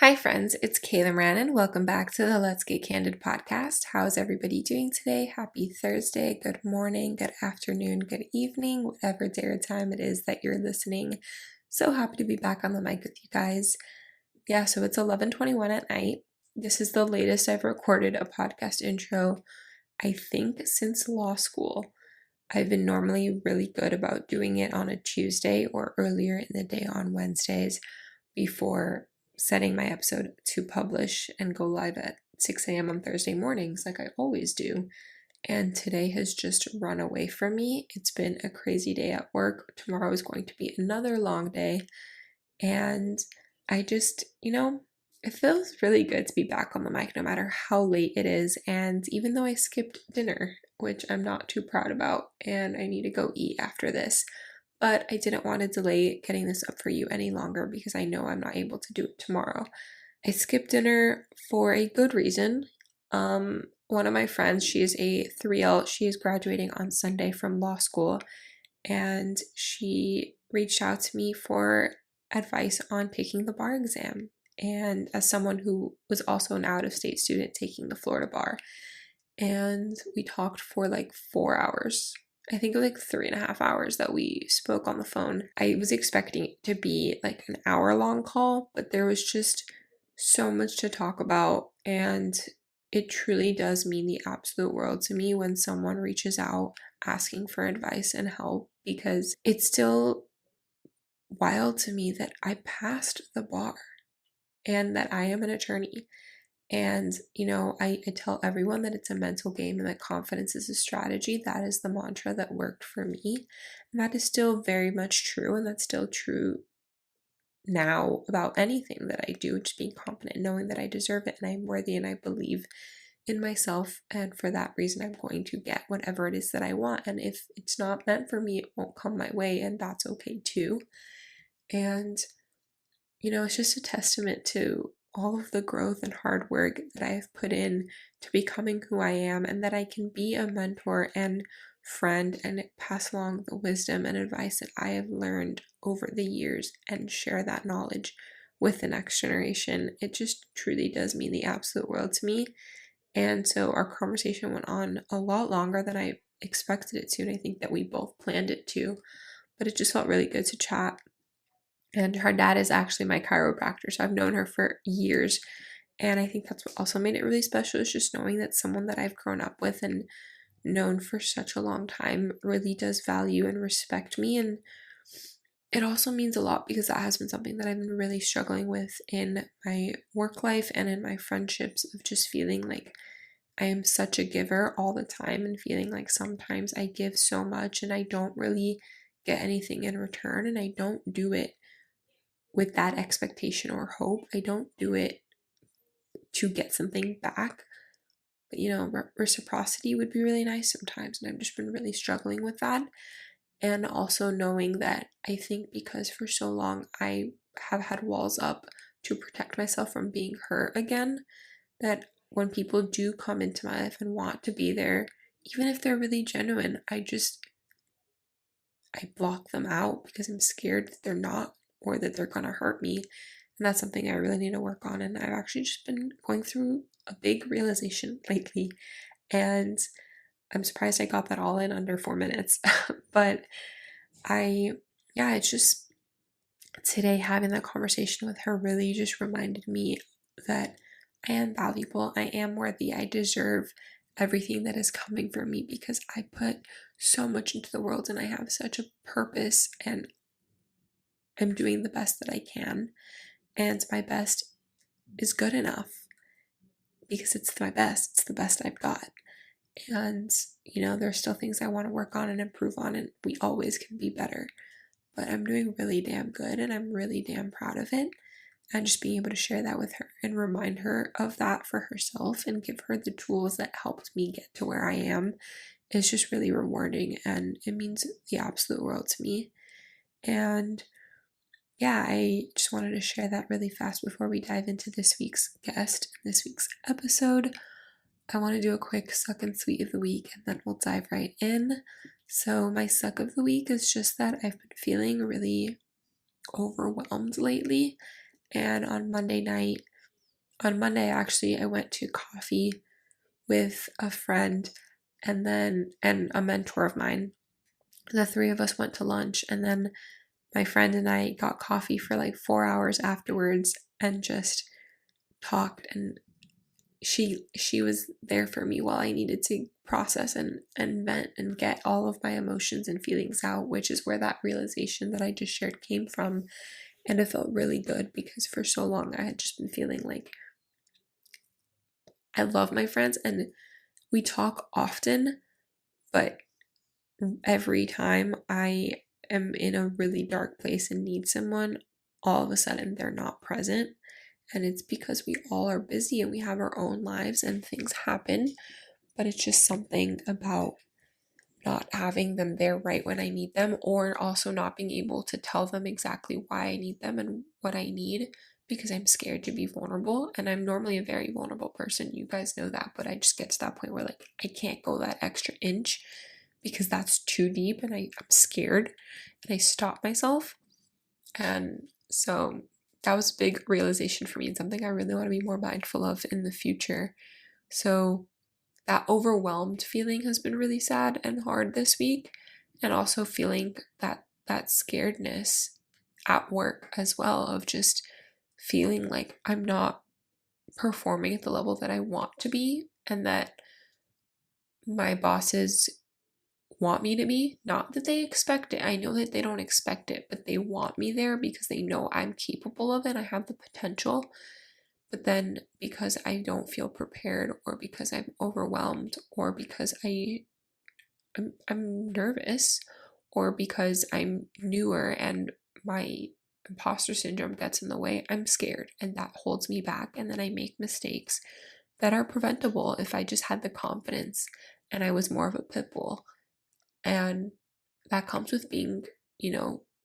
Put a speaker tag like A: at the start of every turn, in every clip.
A: Hi, friends. It's Kayla Moran, and welcome back to the Let's Get Candid podcast. How's everybody doing today? Happy Thursday. Good morning, good afternoon, good evening, whatever day or time it is that you're listening. So happy to be back on the mic with you guys. Yeah, so it's 11:21 at night. This is the latest I've recorded a podcast intro, I think, since law school. I've been normally really good about doing it on a Tuesday or earlier in the day on Wednesdays before setting my episode to publish and go live at 6 a.m. on Thursday mornings, like I always do. And today has just run away from me. It's been a crazy day at work. Tomorrow is going to be another long day. And I just, it feels really good to be back on the mic no matter how late it is. And even though I skipped dinner, which I'm not too proud about, and I need to go eat after this, but I didn't want to delay getting this up for you any longer because I know I'm not able to do it tomorrow. I skipped dinner for a good reason. One of my friends, she is a 3L, she is graduating on Sunday from law school, and she reached out to me for advice on taking the bar exam. And as someone who was also an out-of-state student taking the Florida bar, and we talked for like 4 hours. I think like 3.5 hours that we spoke on the phone. I was expecting it to be like an hour-long call, but there was just so much to talk about, and it truly does mean the absolute world to me when someone reaches out asking for advice and help, because it's still wild to me that I passed the bar and that I am an attorney. And, I tell everyone that it's a mental game and that confidence is a strategy. That is the mantra that worked for me. And that is still very much true. And that's still true now about anything that I do, just being confident, knowing that I deserve it and I'm worthy and I believe in myself. And for that reason, I'm going to get whatever it is that I want. And if it's not meant for me, it won't come my way. And that's okay too. And it's just a testament to all of the growth and hard work that I have put in to becoming who I am, and that I can be a mentor and friend and pass along the wisdom and advice that I have learned over the years and share that knowledge with the next generation. It just truly does mean the absolute world to me. And so our conversation went on a lot longer than I expected it to, and I think that we both planned it to, but it just felt really good to chat. And her dad is actually my chiropractor, so I've known her for years. And I think that's what also made it really special, is just knowing that someone that I've grown up with and known for such a long time really does value and respect me. And it also means a lot because that has been something that I've been really struggling with in my work life and in my friendships, of just feeling like I am such a giver all the time and feeling like sometimes I give so much and I don't really get anything in return, and I don't do it with that expectation or hope. I don't do it to get something back. But reciprocity would be really nice sometimes, and I've just been really struggling with that. And also knowing that I think because for so long I have had walls up to protect myself from being hurt again, that when people do come into my life and want to be there, even if they're really genuine, I block them out because I'm scared that they're not, or that they're gonna hurt me. And that's something I really need to work on. And I've actually just been going through a big realization lately. And I'm surprised I got that all in under 4 minutes. But it's just today having that conversation with her really just reminded me that I am valuable, I am worthy, I deserve everything that is coming for me because I put so much into the world and I have such a purpose, and I'm doing the best that I can. And my best is good enough because it's my best. It's the best I've got. And, there's still things I want to work on and improve on, and we always can be better. But I'm doing really damn good, and I'm really damn proud of it. And just being able to share that with her and remind her of that for herself and give her the tools that helped me get to where I am is just really rewarding, and it means the absolute world to me. And yeah, I just wanted to share that really fast before we dive into this week's guest, this week's episode. I want to do a quick suck and sweet of the week, and then we'll dive right in. So my suck of the week is just that I've been feeling really overwhelmed lately. And on Monday night, on Monday, actually, I went to coffee with a friend and a mentor of mine. The three of us went to lunch, and then my friend and I got coffee for like 4 hours afterwards and just talked, and she was there for me while I needed to process and vent and get all of my emotions and feelings out, which is where that realization that I just shared came from. And it felt really good because for so long I had just been feeling like I love my friends and we talk often, but every time I am in a really dark place and need someone, all of a sudden they're not present. And it's because we all are busy and we have our own lives and things happen. But it's just something about not having them there right when I need them, or also not being able to tell them exactly why I need them and what I need because I'm scared to be vulnerable. And I'm normally a very vulnerable person. You guys know that. But I just get to that point where like I can't go that extra inch because that's too deep and I'm scared and I stop myself. And so that was a big realization for me and something I really want to be more mindful of in the future. So that overwhelmed feeling has been really sad and hard this week, and also feeling that scaredness at work as well, of just feeling like I'm not performing at the level that I want to be and that my bosses want me to be. Not that they expect it. I know that they don't expect it, but they want me there because they know I'm capable of it. I have the potential. But then because I don't feel prepared, or because I'm overwhelmed, or because I'm nervous, or because I'm newer and my imposter syndrome gets in the way, I'm scared and that holds me back. And then I make mistakes that are preventable if I just had the confidence and I was more of a pit bull. And that comes with being,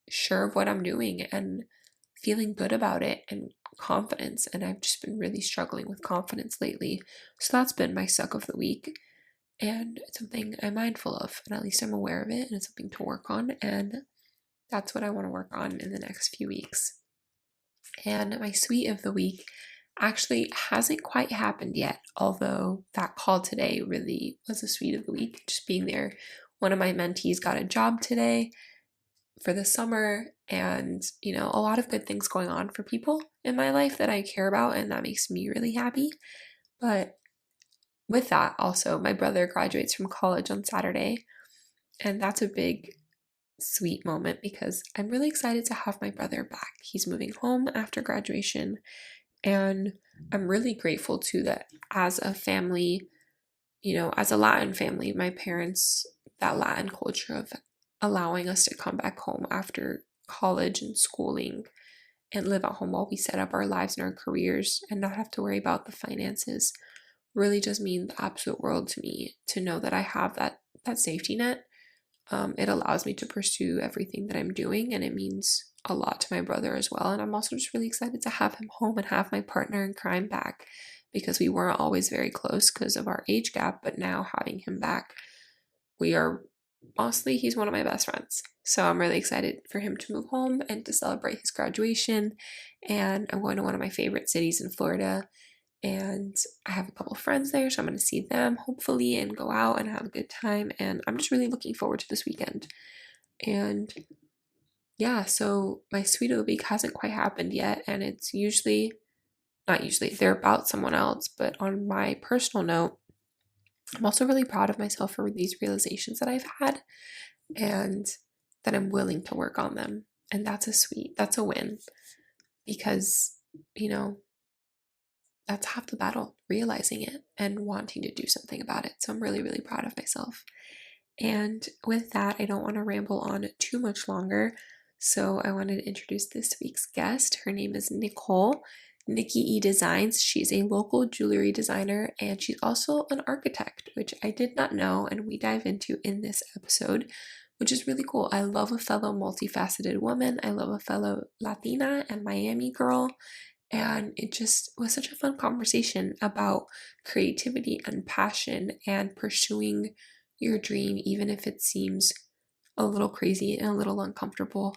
A: sure of what I'm doing and feeling good about it and confidence. And I've just been really struggling with confidence lately. So that's been my suck of the week. And it's something I'm mindful of, and at least I'm aware of it, and it's something to work on. And that's what I want to work on in the next few weeks. And my sweet of the week actually hasn't quite happened yet, although that call today really was a sweet of the week. Just being there. One of my mentees got a job today for the summer, and a lot of good things going on for people in my life that I care about, and that makes me really happy. But with that, also, my brother graduates from college on Saturday, and that's a big sweet moment because I'm really excited to have my brother back. He's moving home after graduation, and I'm really grateful too that as a family, as a Latin family, my parents, that Latin culture of allowing us to come back home after college and schooling and live at home while we set up our lives and our careers and not have to worry about the finances really does mean the absolute world to me, to know that I have that safety net. It allows me to pursue everything that I'm doing, and it means a lot to my brother as well. And I'm also just really excited to have him home and have my partner in crime back, because we weren't always very close because of our age gap, but now having him back, we are, honestly, he's one of my best friends. So I'm really excited for him to move home and to celebrate his graduation. And I'm going to one of my favorite cities in Florida, and I have a couple of friends there, so I'm going to see them hopefully and go out and have a good time. And I'm just really looking forward to this weekend. And yeah, so my sweet of the week hasn't quite happened yet, and it's not usually, they're about someone else. But on my personal note, I'm also really proud of myself for these realizations that I've had and that I'm willing to work on them. And that's a win, because, that's half the battle, realizing it and wanting to do something about it. So I'm really, really proud of myself. And with that, I don't want to ramble on too much longer. So I wanted to introduce this week's guest. Her name is Nikki E Designs. She's a local jewelry designer, and she's also an architect, which I did not know, and we dive into in this episode, which is really cool. I love a fellow multifaceted woman. I love a fellow Latina and Miami girl. And it just was such a fun conversation about creativity and passion and pursuing your dream, even if it seems a little crazy and a little uncomfortable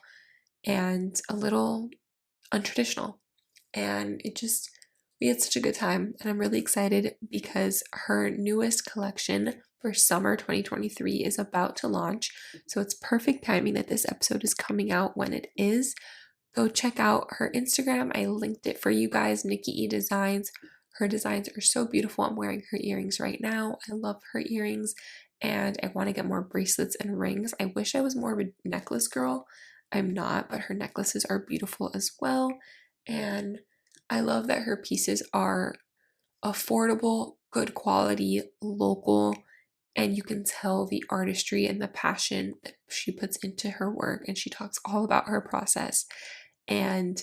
A: and a little untraditional. And it just we had such a good time, and I'm really excited because her newest collection for summer 2023 is about to launch. So it's perfect timing that this episode is coming out when it is. Go check out her Instagram. I linked it for you guys, Nikki E Designs. Her designs are so beautiful. I'm wearing her earrings right now. I love her earrings, and I want to get more bracelets and rings. I wish I was more of a necklace girl. I'm not, but her necklaces are beautiful as well. And I love that her pieces are affordable, good quality, local, and you can tell the artistry and the passion that she puts into her work. And she talks all about her process. And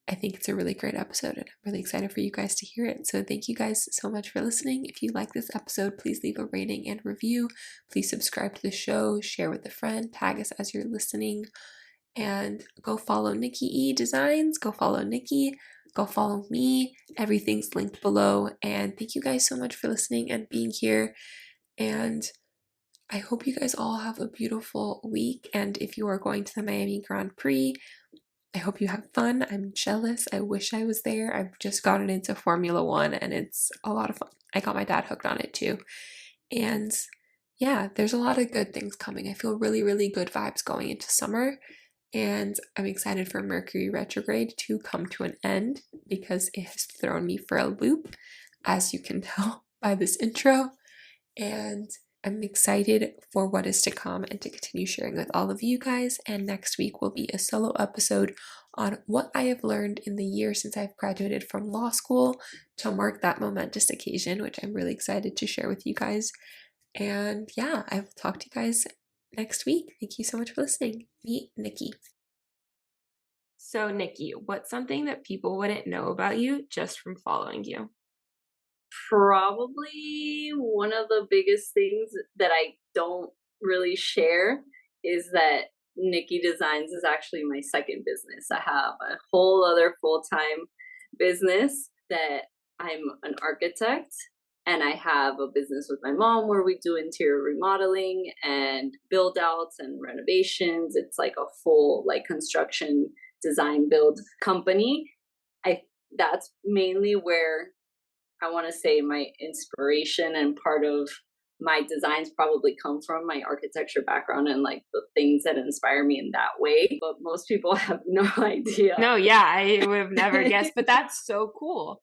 A: I think it's a really great episode, and I'm really excited for you guys to hear it. So thank you guys so much for listening. If you like this episode, please leave a rating and review. Please subscribe to the show, share with a friend, tag us as you're listening, and go follow Nikki E Designs. Go follow Nikki. Go follow me. Everything's linked below. And thank you guys so much for listening and being here. And I hope you guys all have a beautiful week. And if you are going to the Miami Grand Prix, I hope you have fun. I'm jealous. I wish I was there. I've just gotten into Formula One and it's a lot of fun. I got my dad hooked on it too. And yeah, there's a lot of good things coming. I feel really, really good vibes going into summer. And I'm excited for Mercury retrograde to come to an end because it has thrown me for a loop, as you can tell by this intro. And I'm excited for what is to come and to continue sharing with all of you guys. And next week will be a solo episode on what I have learned in the year since I've graduated from law school to mark that momentous occasion, which I'm really excited to share with you guys. And yeah, I will talk to you guys next week. Thank you so much for listening. Meet Nikki. So, Nikki, what's something that people wouldn't know about you just from following you?
B: Probably one of the biggest things that I don't really share is that Nikki Designs is actually my second business. I have a whole other full-time business that I'm an architect, and I have a business with my mom where we do interior remodeling and build outs and renovations. It's like a full like construction design build company. That's mainly where I want to say my inspiration and part of my designs probably come from my architecture background and like the things that inspire me in that way. But most people have no idea.
A: No, yeah, I would have never guessed, but that's so cool.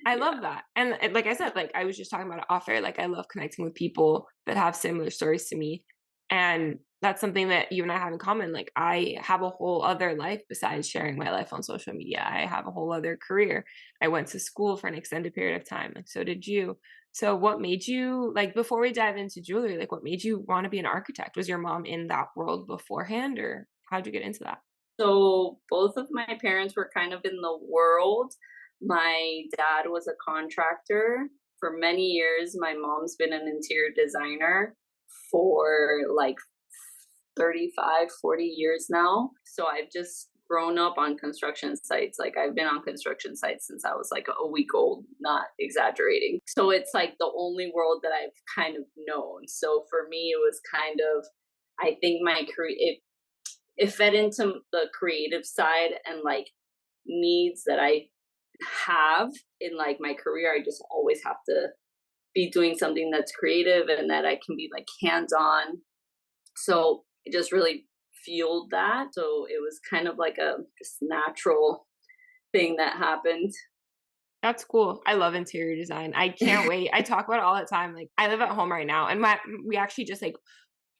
A: I love that. And like I said, like I was just talking about it off air, like I love connecting with people that have similar stories to me. And that's something that you and I have in common. Like I have a whole other life besides sharing my life on social media. I have a whole other career. I went to school for an extended period of time, and so did you. So what made you, like, before we dive into jewelry, like what made you want to be an architect? Was your mom in that world beforehand, or how'd you get into that?
B: So both of my parents were kind of in the world. My dad was a contractor for many years. My mom's been an interior designer for like 35, 40 years now. So I've just grown up on construction sites. Like I've been on construction sites since I was like a week old, not exaggerating. So it's like the only world that I've kind of known. So for me, it was kind of, I think my career, it fed into the creative side and like needs that I have in like my career. I just always have to be doing something that's creative and that I can be like hands on. So it just really fueled that. So it was kind of like a just natural thing that happened.
A: That's cool. I love interior design. I can't wait. I talk about it all the time. Like I live at home right now, and we actually just like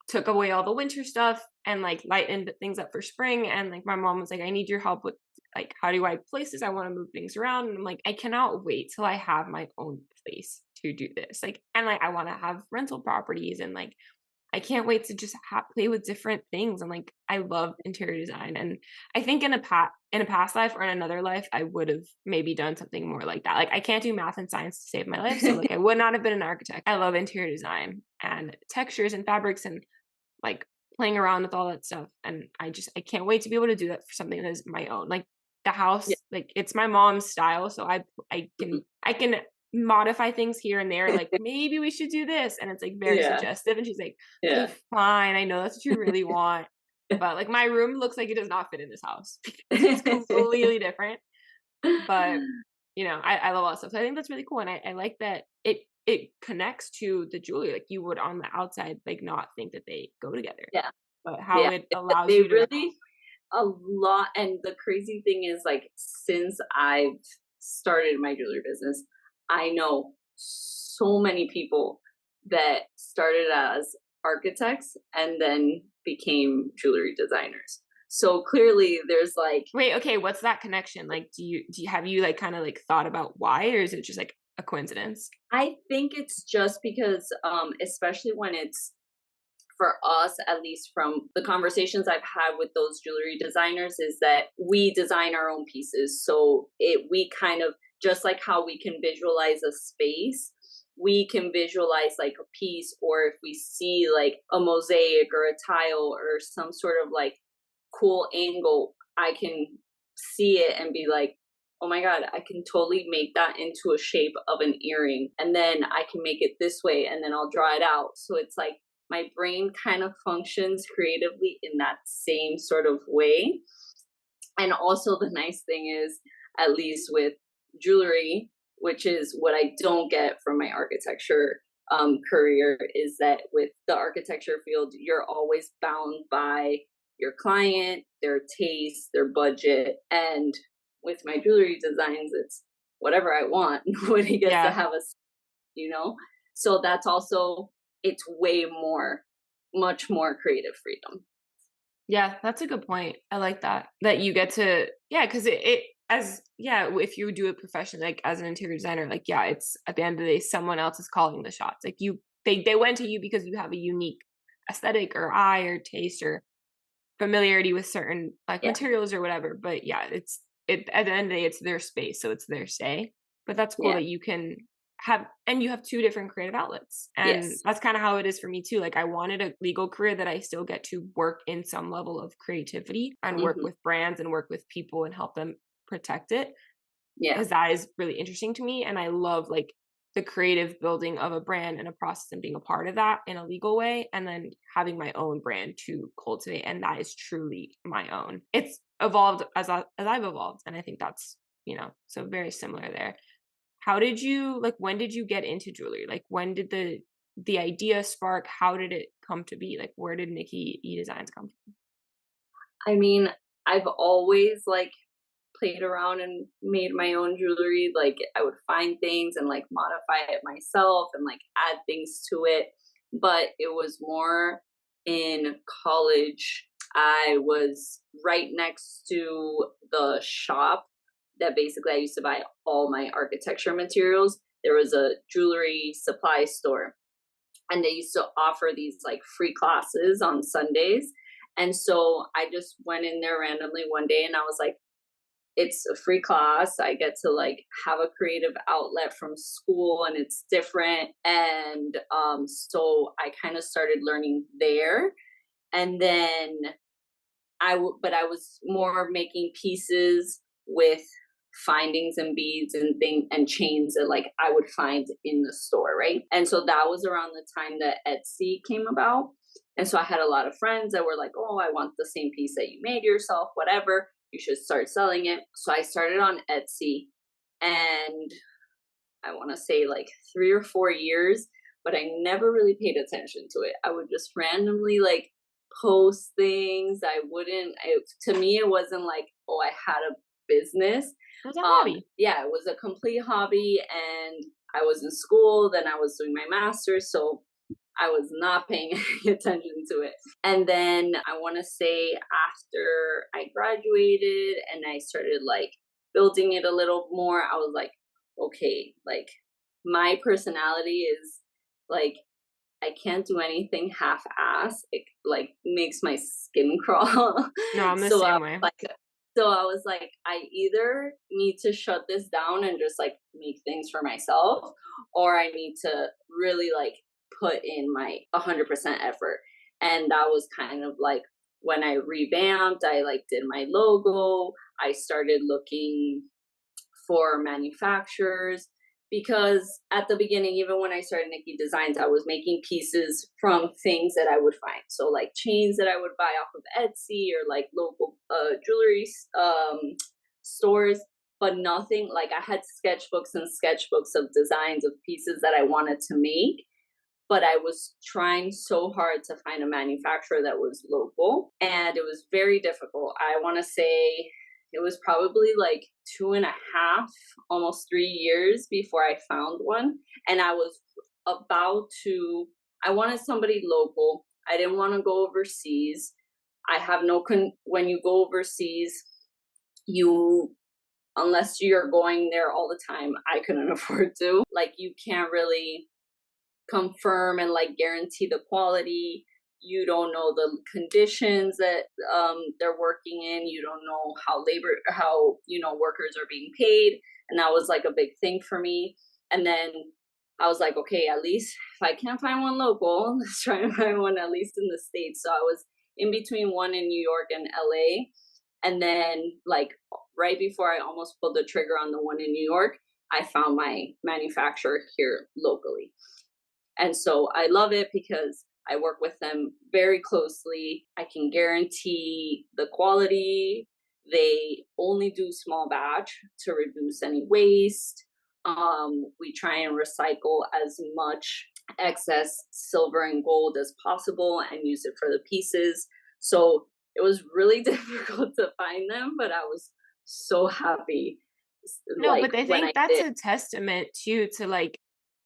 A: took away all the winter stuff and like lightened things up for spring. And like my mom was like, I need your help with like how do I place this? I want to move things around. And I'm like, I cannot wait till I have my own place to do this. Like, and like I want to have rental properties, and like I can't wait to just play with different things. And like I love interior design. And I think in a past life or in another life, I would have maybe done something more like that. Like I can't do math and science to save my life, so like I would not have been an architect. I love interior design and textures and fabrics and like playing around with all that stuff. And I can't wait to be able to do that for something that is my own. Like the house,
B: Yeah.
A: like it's my mom's style, so I can modify things here and there. Like maybe we should do this, and it's like very
B: Yeah.
A: suggestive. And she's like,
B: Yeah.
A: okay, fine, I know that's what you really want, but like my room looks like it does not fit in this house. It's completely different. But
C: I love all that stuff. So I think that's really cool. And I like that it connects to the jewelry. Like you would on the outside, like not think that they go together,
B: Yeah.
C: but how
B: Yeah.
C: it allows
B: They
C: you to,
B: really a lot. And the crazy thing is, like, since I've started my jewelry business, I know so many people that started as architects and then became jewelry designers. So clearly there's like,
C: wait, okay, what's that connection? Like, have you like kind of like thought about why, or is it just like a coincidence?
B: I think it's just because, especially when it's for us, at least from the conversations I've had with those jewelry designers, is that we design our own pieces. So we kind of, just like how we can visualize a space, we can visualize like a piece, or if we see like a mosaic or a tile or some sort of like cool angle, I can see it and be like, oh my God, I can totally make that into a shape of an earring. And then I can make it this way and then I'll draw it out. So it's like my brain kind of functions creatively in that same sort of way. And also, the nice thing is, at least with jewelry, which is what I don't get from my architecture career, is that with the architecture field, you're always bound by your client, their taste, their budget. And with my jewelry designs, it's whatever I want. Nobody gets to
C: Yeah.
B: have so that's also, it's way more, much more creative freedom.
C: Yeah, that's a good point. I like that you get to, yeah, because if you do it professionally, like as an interior designer, like, yeah, it's at the end of the day, someone else is calling the shots. Like they went to you because you have a unique aesthetic or eye or taste or familiarity with certain like
B: Yeah.
C: materials or whatever. But yeah, at the end of the day, it's their space, so it's their say. But that's cool
B: Yeah.
C: that you can you have two different creative outlets, and
B: Yes.
C: that's kind of how it is for me too. Like I wanted a legal career that I still get to work in some level of creativity and work
B: Hmm.
C: with brands and work with people and help them protect it,
B: Yeah.
C: because that is really interesting to me, and I love like the creative building of a brand and a process and being a part of that in a legal way, and then having my own brand to cultivate, and that is truly my own. It's evolved as I've evolved, and I think that's, so very similar there. How did you like when did you get into jewelry? Like when did the idea spark? How did it come to be? Like where did Nikki E Designs come from?
B: I mean, I've always like played around and made my own jewelry. Like I would find things and like modify it myself and like add things to it. But it was more in college. I was right next to the shop that basically I used to buy all my architecture materials. There was a jewelry supply store and they used to offer these like free classes on Sundays. And so I just went in there randomly one day and I was like, it's a free class. I get to like have a creative outlet from school and it's different. And so I kind of started learning there. And then but I was more making pieces with findings and beads and thing and chains that like I would find in the store, right? And so that was around the time that Etsy came about. And so I had a lot of friends that were like, "Oh, I want the same piece that you made yourself, whatever. You should start selling it." So I started on Etsy, and I want to say like 3 or 4 years, but I never really paid attention to it. I would just randomly like post things. I wouldn't, to me, it wasn't like, oh, I had a business.
C: It was a hobby.
B: Yeah, it was a complete hobby. And I was in school, then I was doing my master's. So I was not paying any attention to it. And then I want to say after I graduated and I started like building it a little more, I was like, okay, like my personality is like, I can't do anything half-ass. It like makes my skin crawl.
C: No, I'm the
B: so I
C: same
B: was
C: way.
B: like, I either need to shut this down and just like make things for myself, or I need to really like put in my 100% effort. And that was kind of like when I revamped, I like did my logo. I started looking for manufacturers because at the beginning, even when I started Nikki Designs, I was making pieces from things that I would find. So like chains that I would buy off of Etsy or like local jewelry stores. but nothing like I had sketchbooks and sketchbooks of designs of pieces that I wanted to make. But I was trying so hard to find a manufacturer that was local, and it was very difficult. I want to say it was probably like 2.5, almost 3 years before I found one. And I was I wanted somebody local. I didn't want to go overseas. I have when you go overseas, you, unless you're going there all the time, I couldn't afford to. Like, you can't really confirm and like guarantee the quality. You don't know the conditions that they're working in. You don't know how workers are being paid, and that was like a big thing for me. And then I was like, okay, at least if I can't find one local, let's try and find one at least in the States. So I was in between one in New York and LA. And then, like, right before I almost pulled the trigger on the one in New York, I found my manufacturer here locally. And so I love it because I work with them very closely. I can guarantee the quality. They only do small batch to reduce any waste. We try and recycle as much excess silver and gold as possible and use it for the pieces. So it was really difficult to find them, but I was so happy.
C: No,
B: Like,
C: but I
B: when
C: think
B: I
C: that's
B: did.
C: a testament too to like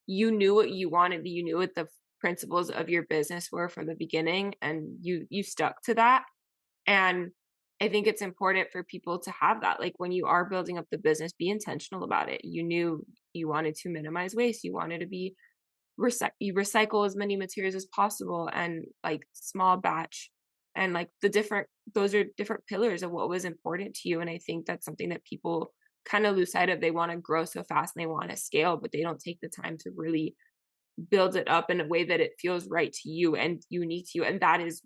C: you knew what you wanted, you knew what the principles of your business were from the beginning, and you stuck to that. And I think it's important for people to have that. Like when you are building up the business, be intentional about it. You knew you wanted to minimize waste. You wanted to be you recycle as many materials as possible, and like small batch, and like those are different pillars of what was important to you. And I think that's something that people kind of lose sight of. They want to grow so fast and they want to scale, but they don't take the time to really build it up in a way that it feels right to you and unique to you. And that is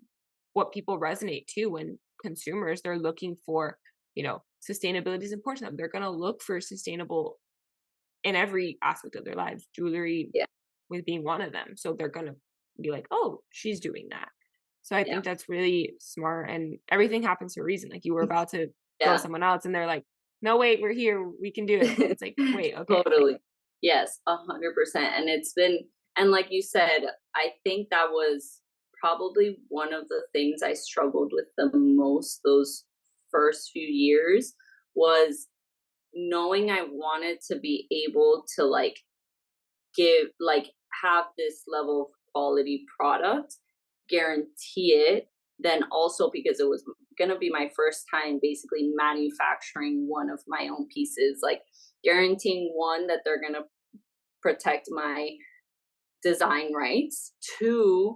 C: what people resonate to when consumers, they're looking for, sustainability is important to them. They're going to look for sustainable in every aspect of their lives, jewelry
B: Yeah.
C: with being one of them. So they're going to be like, oh, she's doing that. So I
B: Yeah.
C: think that's really smart, and everything happens for a reason. Like you were about to go
B: Yeah.
C: someone else and they're like, no, wait, we're here. We can do it. It's like, wait, okay.
B: Totally. Yes, 100%. And and like you said, I think that was probably one of the things I struggled with the most those first few years, was knowing I wanted to be able to have this level of quality product, guarantee it. Then also, because it was going to be my first time basically manufacturing one of my own pieces, like guaranteeing, one, that they're going to protect my design rights, two,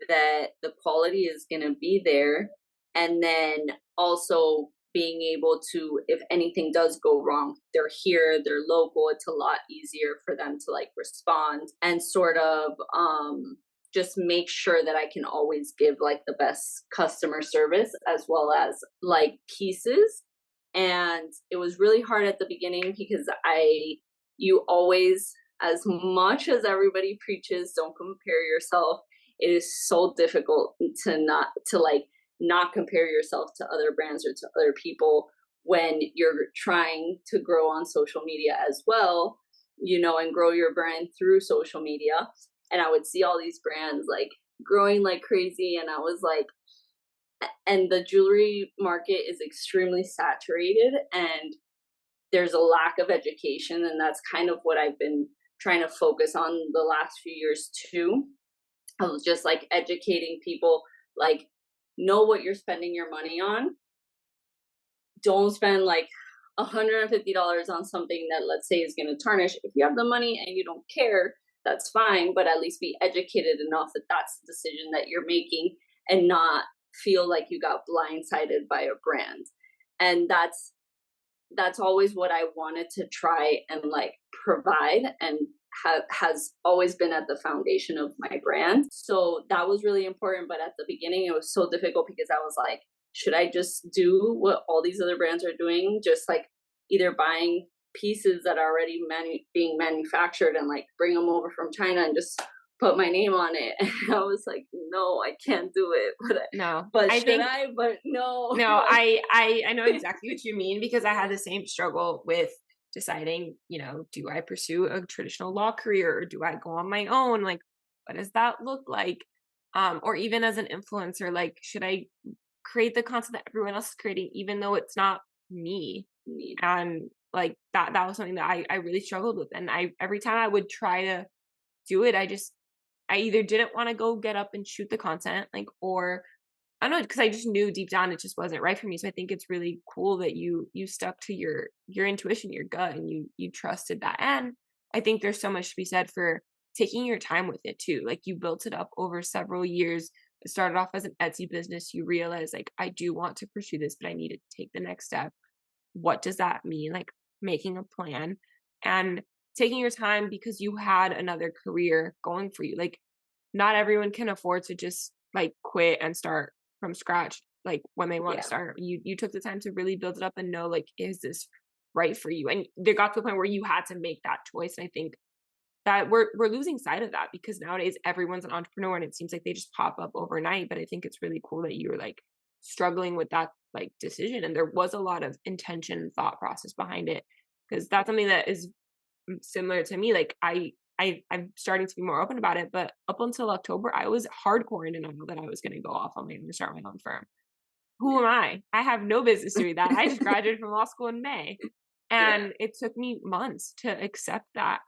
B: that the quality is going to be there, and then also being able to, if anything does go wrong, they're here, they're local, it's a lot easier for them to like respond and sort of just make sure that I can always give like the best customer service as well as like pieces. And it was really hard at the beginning because you always, as much as everybody preaches, don't compare yourself, it is so difficult to not compare yourself to other brands or to other people when you're trying to grow on social media as well, and grow your brand through social media. And I would see all these brands like growing like crazy, and I was like, and the jewelry market is extremely saturated, and there's a lack of education, and that's kind of what I've been trying to focus on the last few years too. I was just like educating people, like, know what you're spending your money on. Don't spend like $150 on something that, let's say, is going to tarnish. If you have the money and you don't care, that's fine, but at least be educated enough that that's the decision that you're making, and not feel like you got blindsided by a brand. And that's always what I wanted to try and like provide, and has always been at the foundation of my brand. So that was really important. But at the beginning, it was so difficult because I was like, should I just do what all these other brands are doing? Just like either buying pieces that are already being manufactured and like bring them over from China and just put my name on it. And I was like, no, I can't do it.
C: No,
B: But
C: I
B: should
C: think
B: I? But no.
C: no,
B: Like,
C: I know exactly what you mean, because I had the same struggle with deciding, do I pursue a traditional law career or do I go on my own? Like, what does that look like? Or even as an influencer, like, should I create the content that everyone else is creating, even though it's not me? And like that was something that I really struggled with. And every time I would try to do it, I either didn't want to go get up and shoot the content, like, or I don't know, because I just knew deep down it just wasn't right for me. So I think it's really cool that you stuck to your intuition, your gut, and you trusted that. And I think there's so much to be said for taking your time with it too. Like, you built it up over several years. It started off as an Etsy business. You realize, like, I do want to pursue this, but I need to take the next step. What does that mean? Like, making a plan and taking your time because you had another career going for you. Like, not everyone can afford to just like quit and start from scratch, like, when they want to
B: yeah.
C: start. You took the time to really build it up and know, like, is this right for you? And they got to a point where you had to make that choice. And I think that we're losing sight of that, because nowadays everyone's an entrepreneur and it seems like they just pop up overnight. But I think it's really cool that you were like struggling with that like decision, and there was a lot of intention and thought process behind it, because that's something that is similar to me. Like, I'm starting to be more open about it, but up until October, I was hardcore in denial that I was going to go off on my own and start my own firm. Who am I? I have no business doing that. I just graduated from law school in May,
B: Yeah.
C: and it took me months to accept that.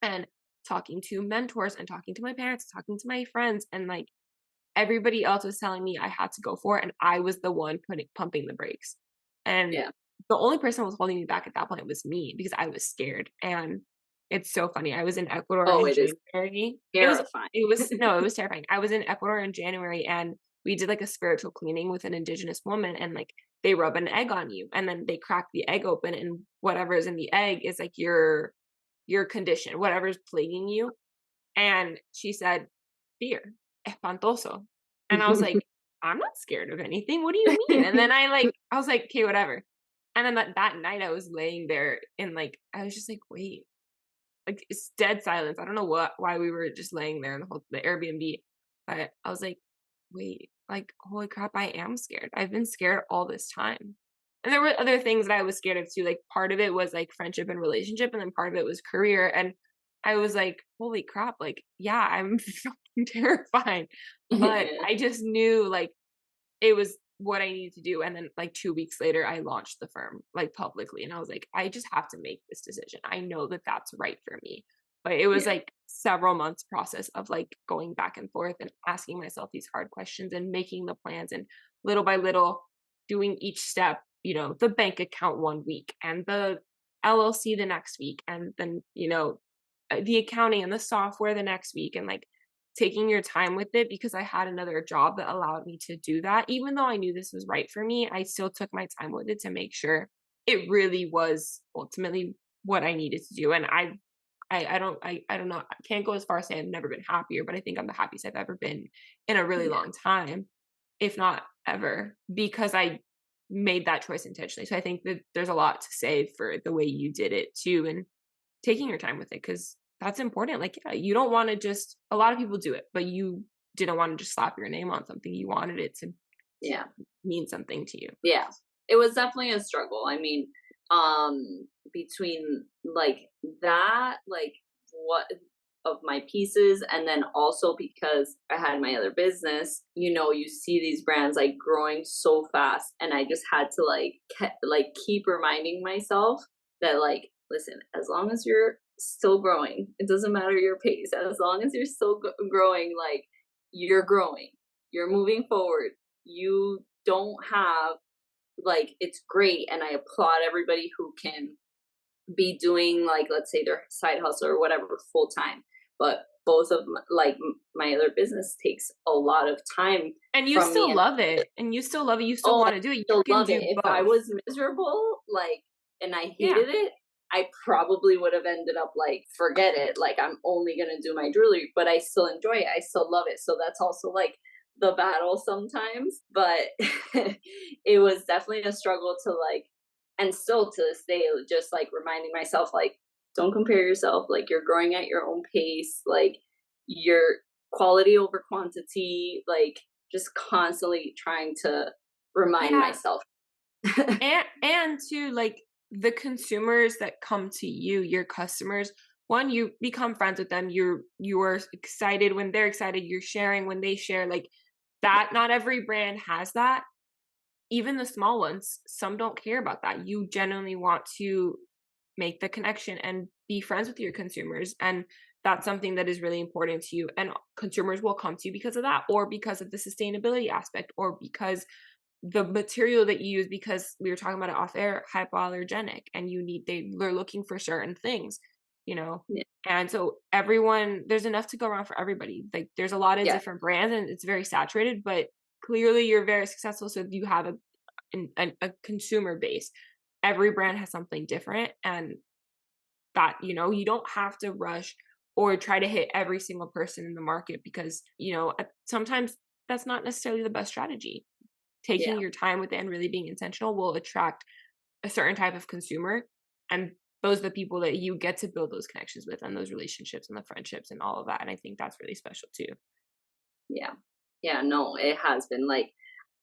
C: And talking to mentors and talking to my parents, talking to my friends, and like everybody else was telling me I had to go for it, and I was the one pumping the brakes. And
B: Yeah.
C: the only person who was holding me back at that point was me, because I was scared. And it's so funny. I was in Ecuador
B: Oh,
C: in
B: it is
C: January.
B: terrifying.
C: It was no, it was terrifying. I was in Ecuador in January, and we did like a spiritual cleaning with an indigenous woman, and like they rub an egg on you and then they crack the egg open, and whatever is in the egg is like your condition, whatever's plaguing you. And she said, fear, espantoso. And I was like, I'm not scared of anything. What do you mean? And then I was like, okay, whatever. And then that night I was laying there and like, I was just like, wait, like it's dead silence. I don't know why we were just laying there in the Airbnb. But I was like, wait, like, holy crap, I am scared. I've been scared all this time. And there were other things that I was scared of too. Like, part of it was like friendship and relationship, and then part of it was career. And I was like, holy crap, like, yeah, I'm fucking terrified. But
B: Yeah.
C: I just knew like it was what I needed to do. And then like 2 weeks later, I launched the firm like publicly. And I was like, I just have to make this decision. I know that that's right for me. But it was
B: Yeah.
C: like several months process of like going back and forth and asking myself these hard questions and making the plans, and little by little doing each step, the bank account one week and the LLC the next week, and then, the accounting and the software the next week, and like taking your time with it, because I had another job that allowed me to do that. Even though I knew this was right for me, I still took my time with it to make sure it really was ultimately what I needed to do. And I don't know, I can't go as far as saying I've never been happier, but I think I'm the happiest I've ever been in a really
B: Yeah.
C: long time, if not ever, because I made that choice intentionally. So I think that there's a lot to say for the way you did it too, and taking your time with it, because that's important. Like, yeah, you don't want to just, a lot of people do it, but you didn't want to just slap your name on something. You wanted it to
B: Yeah.
C: mean something to you.
B: Yeah. It was definitely a struggle. I mean, between like that, like what of my pieces, and then also because I had my other business, you see these brands like growing so fast, and I just had to like keep reminding myself that, like, listen, as long as you're still growing, it doesn't matter your pace. As long as you're still growing, like, you're growing, you're moving forward. You don't have, like, it's great, and I applaud everybody who can be doing, like, let's say their side hustle or whatever full time, but both of my other business takes a lot of time
C: And you
B: from me.
C: still
B: And
C: love it. And you still love it. You still
B: oh, I
C: want to do it. You
B: still
C: can
B: love it.
C: do
B: If I
C: both.
B: was miserable, like, and I
C: Yeah.
B: hated it, I probably would have ended up like, forget it, like, I'm only gonna do my jewelry. But I still enjoy it, I still love it. So that's also like the battle sometimes. But it was definitely a struggle to like, and still to this day, just like reminding myself, like, don't compare yourself, like, you're growing at your own pace, like, your quality over quantity, like just constantly trying to remind
C: Yeah.
B: myself.
C: And to like the consumers that come to you, your customers, one, you become friends with them. You are excited when they're excited, you're sharing when they share, like that. Not every brand has that. Even the small ones, some don't care about that. You genuinely want to make the connection and be friends with your consumers. And that's something that is really important to you. And consumers will come to you because of that, or because of the sustainability aspect, or because the material that you use, because we were talking about it off air, hypoallergenic, and they're looking for certain things, you know.
B: Yeah.
C: And so everyone, there's enough to go around for everybody. Like there's a lot of
B: Yeah.
C: different brands and it's very saturated, but clearly you're very successful, so you have a consumer base. Every brand has something different, and that, you know, you don't have to rush or try to hit every single person in the market, because, you know, sometimes that's not necessarily the best strategy. Taking
B: Yeah.
C: your time with it and really being intentional will attract a certain type of consumer, and those are the people that you get to build those connections with, and those relationships and the friendships and all of that. And I think that's really special too.
B: Yeah. Yeah. No, it has been like,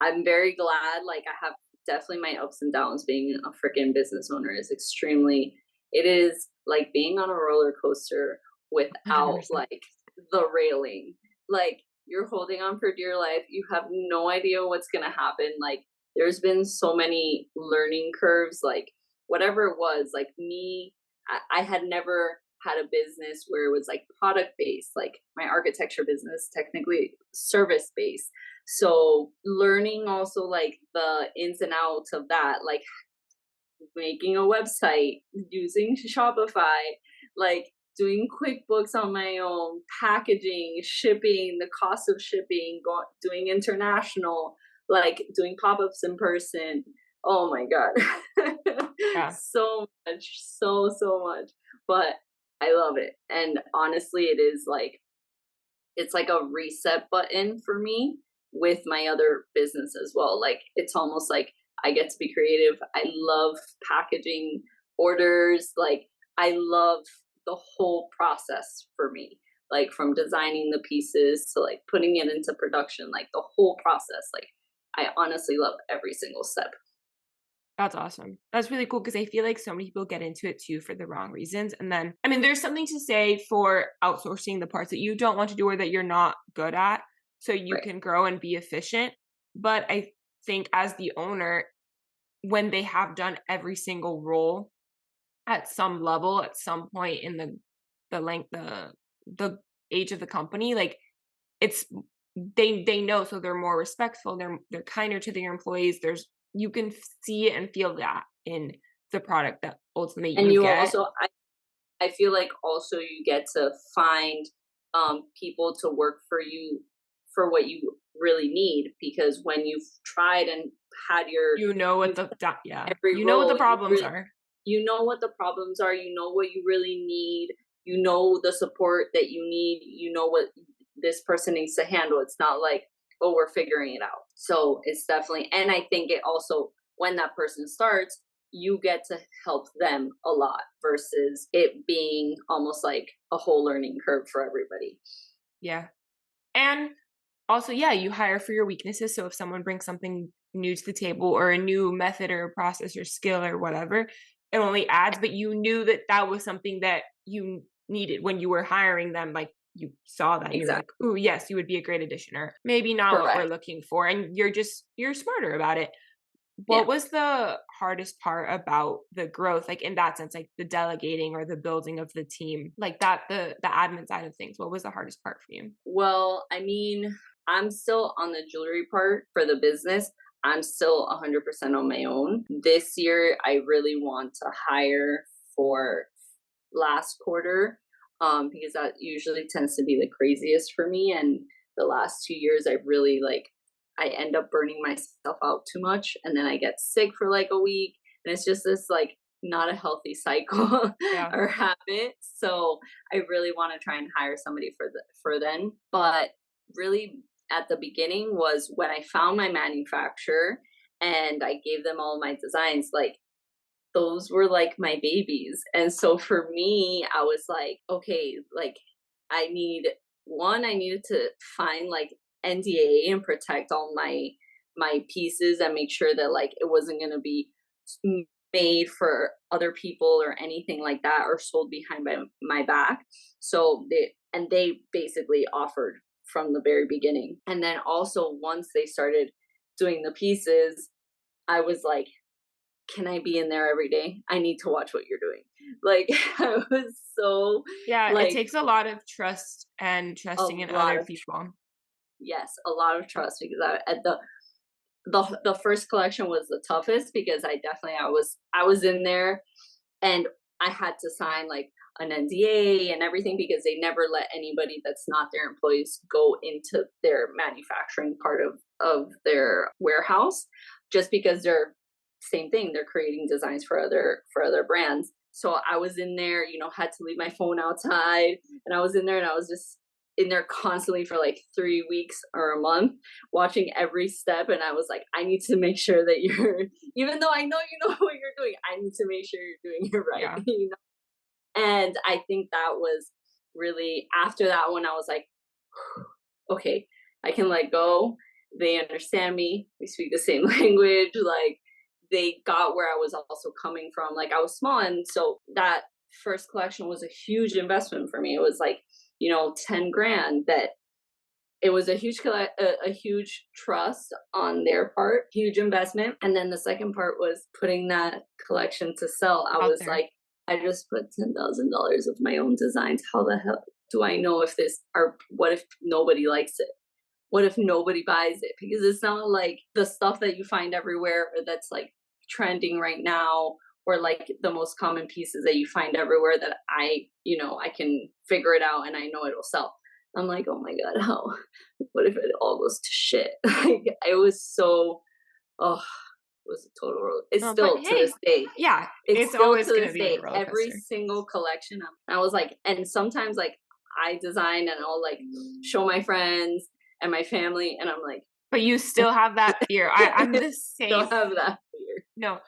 B: I'm very glad. Like, I have definitely my ups and downs. Being a freaking business owner is extremely, it is like being on a roller coaster without
C: 100%.
B: like the railing. Like, you're holding on for dear life. You have no idea what's going to happen. Like, there's been so many learning curves, like, whatever it was, like me, I had never had a business where it was like product based, like my architecture business, technically service based. So learning also like the ins and outs of that, like making a website, using Shopify, like doing QuickBooks on my own, packaging, shipping, the cost of shipping, doing international, like doing pop-ups in person. Oh my God.
C: Yeah.
B: So much, so much. But I love it. And honestly, it is like, it's like a reset button for me with my other business as well. Like, it's almost like I get to be creative. I love packaging orders. Like, I love the whole process for me. Like, from designing the pieces to like putting it into production, like the whole process. Like, I honestly love every single step.
C: That's awesome. That's really cool, because I feel like so many people get into it too for the wrong reasons. And then, I mean, there's something to say for outsourcing the parts that you don't want to do or that you're not good at, so you
B: Right.
C: can grow and be efficient. But I think as the owner, when they have done every single role at some level, at some point in the length, the age of the company, like it's, they know, so they're more respectful, they're kinder to their employees. There's, you can see it and feel that in the product that ultimately
B: And
C: you
B: you
C: get.
B: also, I feel like also you get to find people to work for you for what you really need, because when you've tried and had your,
C: You know what
B: you've
C: the yeah,
B: every
C: you know what the
B: role,
C: problems are.
B: you know what the problems are, you know what you really need, you know the support that you need, you know what this person needs to handle. It's not like, oh, we're figuring it out. So it's definitely, and I think it also, when that person starts, you get to help them a lot versus it being almost like a whole learning curve for everybody.
C: Yeah. And also, yeah, you hire for your weaknesses. So if someone brings something new to the table, or a new method or process or skill or whatever, it only adds. But you knew that that was something that you needed when you were hiring them. Like, you saw that and you're like,
B: Exactly.
C: "Ooh, yes, you would be a great addition," or maybe not what we're
B: Correct.
C: looking for. And you're smarter about it.
B: Yeah.
C: What was the hardest part about the growth, like in that sense, like the delegating or the building of the team, like that, the admin side of things? What was the hardest part for you?
B: Well, I mean, I'm still on the jewelry part for the business. I'm still 100% on my own. This year, I really want to hire for last quarter, because that usually tends to be the craziest for me. And the last 2 years, I really like, I end up burning myself out too much. And then I get sick for like a week. And it's just this like not a healthy cycle
C: Yeah.
B: or habit. So I really want to try and hire somebody for then. But really, at the beginning was when I found my manufacturer and I gave them all my designs. Like, those were like my babies. And so for me, I was like, okay, like I need one, I needed to find like NDA and protect all my pieces and make sure that like it wasn't going to be made for other people or anything like that or sold behind my back. So they basically offered from the very beginning. And then also once they started doing the pieces, I was like, can I be in there every day? I need to watch what you're doing. Like I was so
C: Yeah, it
B: like
C: takes a lot of trust and
B: a
C: trusting in
B: lot
C: other
B: of
C: people.
B: yes, a lot of trust because I at the first collection was the toughest because I was in there and I had to sign like an NDA and everything because they never let anybody that's not their employees go into their manufacturing part of their warehouse just because they're same thing, they're creating designs for other brands. So I was in there, you know, had to leave my phone outside and I was in there and I was just in there constantly for like 3 weeks or a month watching every step and I was like, I need to make sure that you're even though I know you know what you're doing, I need to make sure you're doing it right.
C: Yeah.
B: You know? And I think that was really after that one, I was like, okay, I can let go. They understand me. We speak the same language. Like they got where I was also coming from. Like I was small. And so that first collection was a huge investment for me. It was like, you know, 10 grand that it was a a huge trust on their part, huge investment. And then the second part was putting that collection to sell. I
C: Out
B: was
C: there.
B: like, I just put $10,000 of my own designs. How the hell do I know if this or what if nobody likes it? What if nobody buys it? Because it's not like the stuff that you find everywhere or that's like trending right now or like the most common pieces that you find everywhere that you know, I can figure it out and I know it'll sell. I'm like, oh my God, how, what if it all goes to shit? Like, it was so, oh, it was a total roller. It's
C: Oh, but
B: still to this
C: hey,
B: day.
C: yeah,
B: It's
C: it's
B: still
C: always
B: to
C: gonna
B: this
C: be a
B: day.
C: roller
B: Every
C: coaster.
B: single collection. I was like, and sometimes like I design and I'll like show my friends and my family, and I'm like,
C: But you still have that fear. I'm the
B: don't
C: same.
B: have that fear.
C: No,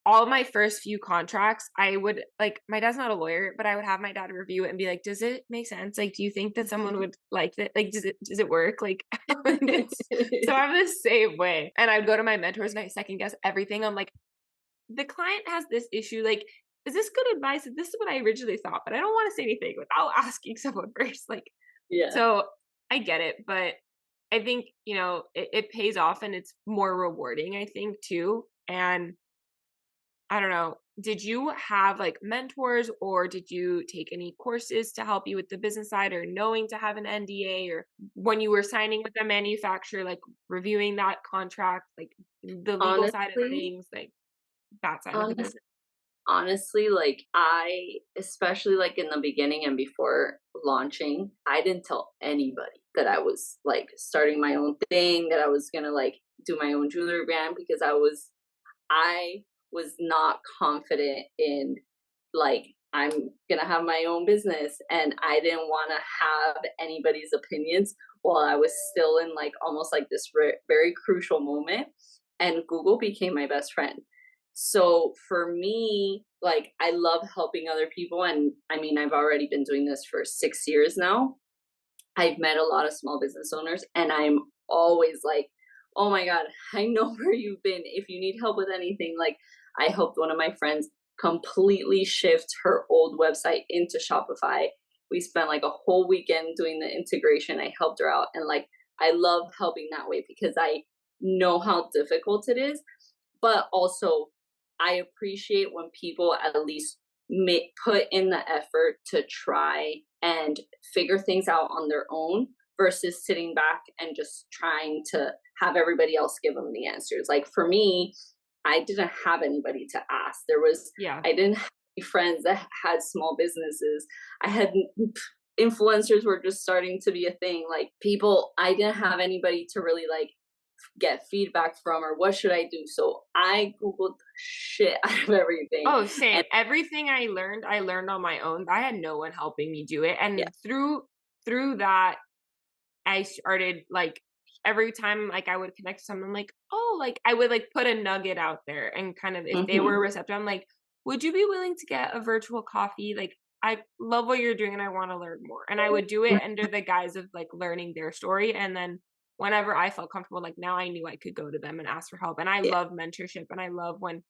C: all my first few contracts, I would like my dad's not a lawyer, but I would have my dad review it and be like, "Does it make sense? Like, do you think that someone would like it? Like, does it work?" Like, so I'm the same way. And I'd go to my mentors and I second guess everything. I'm like, the client has this issue. Like, is this good advice? This is what I originally thought, but I don't want to say anything without asking someone first. Like,
B: Yeah.
C: so I get it, but I think, you know, it pays off and it's more rewarding, I think, too. And I don't know, did you have like mentors or did you take any courses to help you with the business side or knowing to have an NDA or when you were signing with the manufacturer, like reviewing that contract, like the legal side of
B: Honestly,
C: things, like that side of the
B: honest,
C: business?
B: honestly, like especially like in the beginning and before launching, I didn't tell anybody that I was like starting my own thing, that I was gonna like do my own jewelry brand because I was not confident in like I'm gonna have my own business and I didn't want to have anybody's opinions while I was still in like almost like this very crucial moment. And Google became my best friend. So for me, like I love helping other people. And I mean, I've already been doing this for 6 years now. I've met a lot of small business owners and I'm always like, oh my God, I know where you've been. If you need help with anything, like I helped one of my friends completely shift her old website into Shopify. We spent like a whole weekend doing the integration. I helped her out. And like, I love helping that way because I know how difficult it is. But also, I appreciate when people at least put in the effort to try and figure things out on their own versus sitting back and just trying to have everybody else give them the answers. Like for me, I didn't have anybody to ask.
C: Yeah.
B: I didn't have any friends that had small businesses. I had influencers were just starting to be a thing. Like people, I didn't have anybody to really like get feedback from or what should I do. So I Googled shit out of everything.
C: Oh, same.
B: And
C: Everything I learned on my own. I had no one helping me do it.
B: yeah.
C: And through that, I started like every time like I would connect to someone like, oh, like I would like put a nugget out there and kind of if they were
B: Hmm.
C: receptive, I'm like, would you be willing to get a virtual coffee? Like I love what you're doing and I want to learn more. And I would do it under the guise of like learning their story. And then whenever I felt comfortable, like now I knew I could go to them and ask for help. And I
B: Yeah.
C: love mentorship, and I love when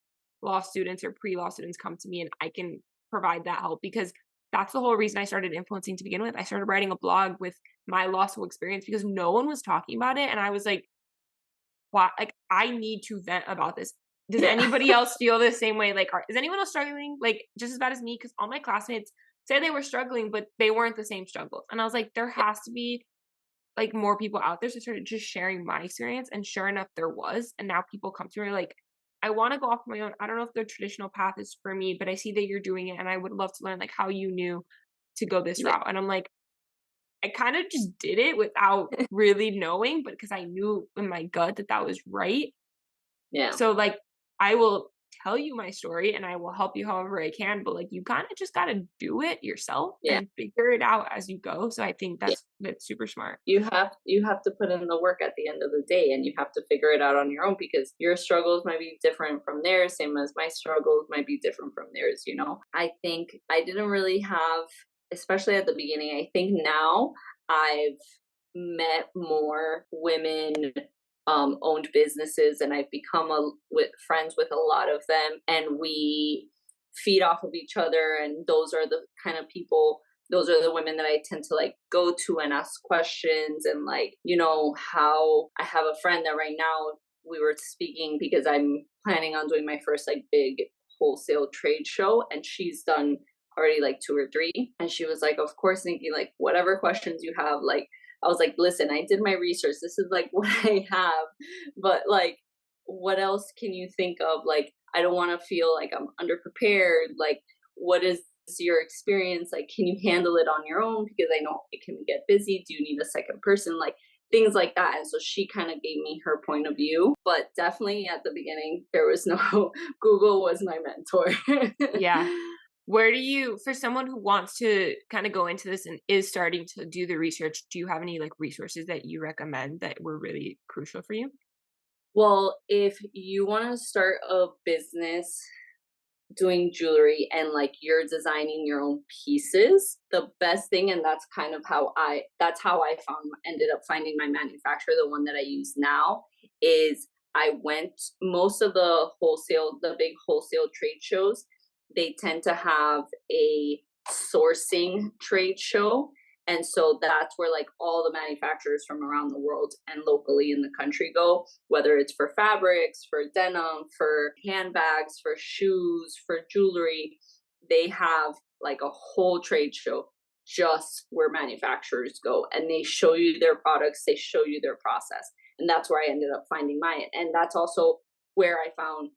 C: law students or pre-law students come to me and I can provide that help, because that's the whole reason I started influencing to begin with. I started writing a blog with my law school experience because no one was talking about it. And I was like, why? Like, I need to vent about this. Does
B: Yeah.
C: anybody else feel the same way? Like, is anyone else struggling like just as bad as me? Because all my classmates said they were struggling, but they weren't the same struggles. And I was like, there has to be like more people out there. So I started just sharing my experience, and sure enough, there was. And now people come to me like, I want to go off my own. I don't know if the traditional path is for me, but I see that you're doing it, and I would love to learn like how you knew to go this
B: Yeah.
C: route. And I'm like, I kind of just did it without really knowing, but because I knew in my gut that that was right.
B: Yeah.
C: So like, I will tell you my story and I will help you however I can, but like you kind of just got to do it yourself
B: Yeah.
C: and figure it out as you go. So I think
B: Yeah.
C: that's super smart.
B: You have to put in the work at the end of the day, and you have to figure it out on your own, because your struggles might be different from theirs, same as my struggles might be different from theirs, you know. I think I didn't really have, especially at the beginning. I think now I've met more women owned businesses, and I've become with friends with a lot of them, and we feed off of each other, and those are the kind of people, those are the women that I tend to like go to and ask questions. And like, you know, how I have a friend that right now we were speaking because I'm planning on doing my first like big wholesale trade show, and she's done already like two or three. And she was like, of course, Nikki, like whatever questions you have, like I was like, listen, I did my research. This is like what I have, but like, what else can you think of? Like, I don't want to feel like I'm underprepared. Like, what is your experience? Like, can you handle it on your own? Because I know it can get busy. Do you need a second person? Like, things like that. And so she kind of gave me her point of view. But definitely at the beginning, there was no, Google was my mentor.
C: Yeah. Where do you, for someone who wants to kind of go into this and is starting to do the research, do you have any like resources that you recommend that were really crucial for you?
B: Well, if you want to start a business doing jewelry and like you're designing your own pieces, the best thing, and that's how I found ended up finding my manufacturer, the one that I use now, is I went most of the big wholesale trade shows, they tend to have a sourcing trade show. And so that's where like all the manufacturers from around the world and locally in the country go, whether it's for fabrics, for denim, for handbags, for shoes, for jewelry. They have like a whole trade show just where manufacturers go, and they show you their products, they show you their process. And that's where I ended up finding mine. And that's also where I found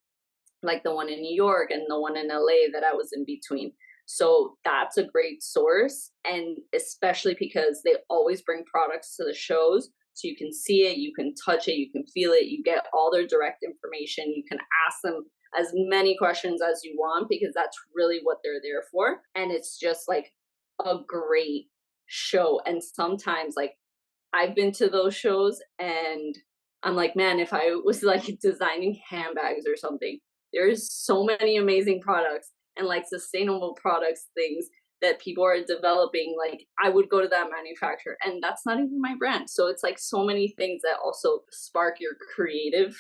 B: like the one in New York and the one in LA that I was in between. So that's a great source. And especially because they always bring products to the shows. So you can see it, you can touch it, you can feel it, you get all their direct information. You can ask them as many questions as you want, because that's really what they're there for. And it's just like a great show. And sometimes, like, I've been to those shows and I'm like, man, if I was like designing handbags or something, there's so many amazing products and like sustainable products, things that people are developing. Like, I would go to that manufacturer, and that's not even my brand. So it's like so many things that also spark your creative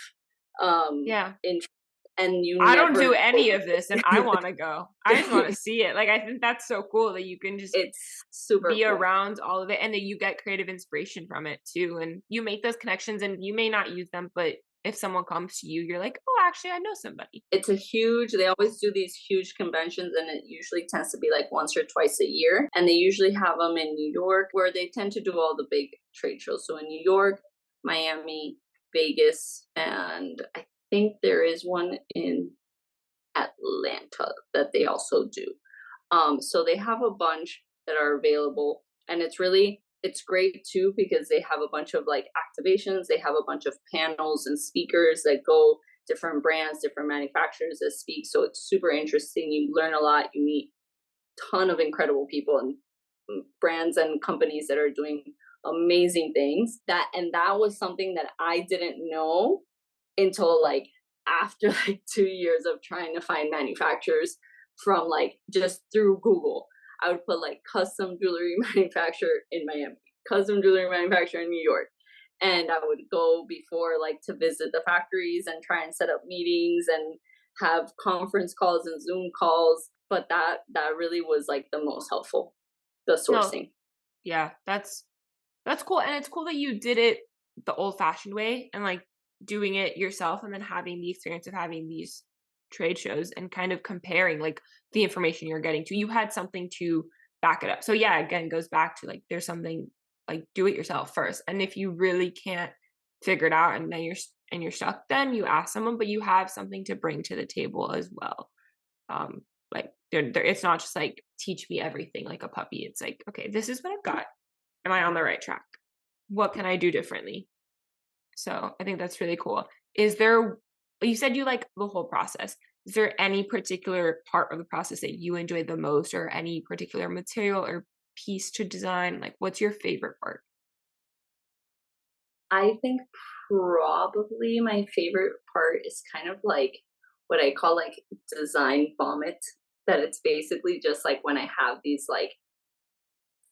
C: Yeah.
B: interest, and you
C: I don't
B: never
C: do any
B: know.
C: of this and I want to go. I just want to see it. Like, I think that's so cool that you can just
B: It's super
C: be
B: cool.
C: around all of it and that you get creative inspiration from it too. And you make those connections and you may not use them, but if someone comes to you, you're like, oh, actually, I know somebody.
B: It's they always do these huge conventions, and it usually tends to be like once or twice a year. And they usually have them in New York, where they tend to do all the big trade shows. So in New York, Miami, Vegas, and I think there is one in Atlanta that they also do. So they have a bunch that are available, and it's great too, because they have a bunch of like activations. They have a bunch of panels and speakers that go, different brands, different manufacturers that speak. So it's super interesting. You learn a lot. You meet a ton of incredible people and brands and companies that are doing amazing things. That was something that I didn't know until like after like 2 years of trying to find manufacturers from like just through Google. I would put like custom jewelry manufacturer in Miami, custom jewelry manufacturer in New York. And I would go before, like, to visit the factories and try and set up meetings and have conference calls and Zoom calls. But that really was like the most helpful, the
C: No,
B: sourcing.
C: yeah, that's cool. And it's cool that you did it the old fashioned way and like doing it yourself and then having the experience of having these trade shows and kind of comparing like the information you're getting to. You had something to back it up. So yeah, again, goes back to like there's something like do it yourself first. And if you really can't figure it out and then you're stuck, then you ask someone, but you have something to bring to the table as well. Um, like it's not just like teach me everything like a puppy. It's like, okay, this is what I've got. Am I on the right track? What can I do differently? So I think that's really cool. Is there, you said you like the whole process. Is there any particular part of the process that you enjoy the most or any particular material or piece to design? Like, what's your favorite part?
B: I think probably my favorite part is kind of like what I call like design vomit. That it's basically just like when I have these like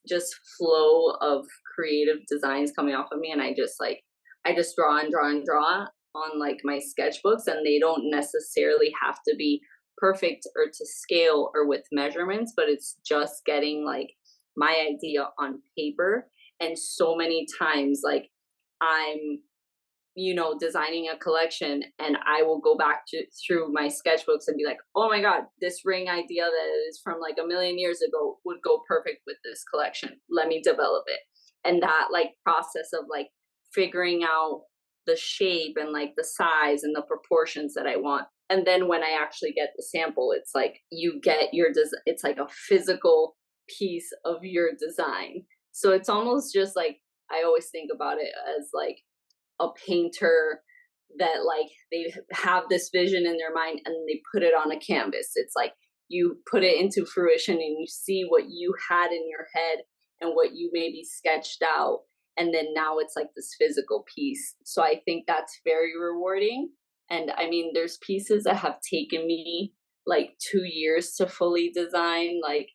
B: just flow of creative designs coming off of me, and I just draw and draw and draw on like my sketchbooks, and they don't necessarily have to be perfect or to scale or with measurements, but it's just getting like my idea on paper. And so many times like I'm, designing a collection, and I will go back through my sketchbooks and be like, oh my God, this ring idea that is from like a million years ago would go perfect with this collection. Let me develop it. And that like process of like figuring out the shape and like the size and the proportions that I want. And then when I actually get the sample, it's like you get your it's like a physical piece of your design. So it's almost just like I always think about it as like a painter that like they have this vision in their mind and they put it on a canvas. It's like you put it into fruition and you see what you had in your head and what you maybe sketched out, and then now it's like this physical piece. So I think that's very rewarding. And I mean, there's pieces that have taken me like 2 years to fully design, like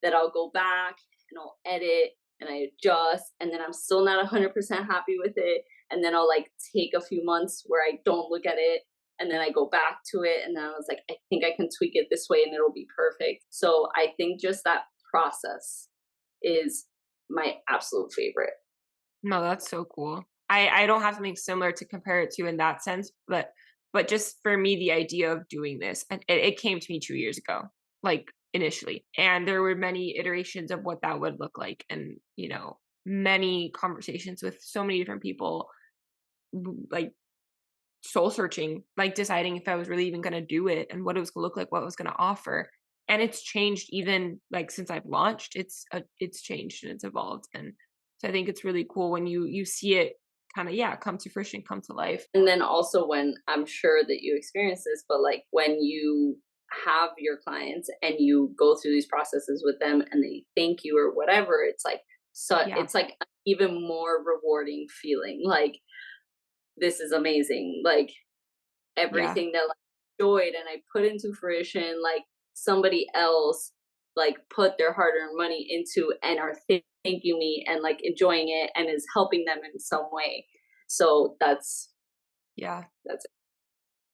B: that I'll go back and I'll edit and I adjust, and then I'm still not 100% happy with it, and then I'll like take a few months where I don't look at it, and then I go back to it, and then I was like, I think I can tweak it this way and it'll be perfect. So I think just that process is my absolute favorite.
C: No, that's so cool. I don't have something similar to compare it to in that sense, but just for me, the idea of doing this, and it came to me 2 years ago, like initially, and there were many iterations of what that would look like, and many conversations with so many different people, like soul searching, like deciding if I was really even going to do it and what it was going to look like, what it was going to offer. And it's changed even like since I've launched, it's changed and it's evolved. And so I think it's really cool when you see it kind of, yeah, come to fruition, come to life.
B: And then also when I'm sure that you experience this, but like when you have your clients and you go through these processes with them and they thank you or whatever, it's like
C: Yeah.
B: it's like an even more rewarding feeling. Like this is amazing. Like
C: Yeah.
B: everything that like enjoyed and I put into fruition, like somebody else like put their hard-earned money into and are thanking me and like enjoying it and is helping them in some way. So
C: Yeah.
B: that's it.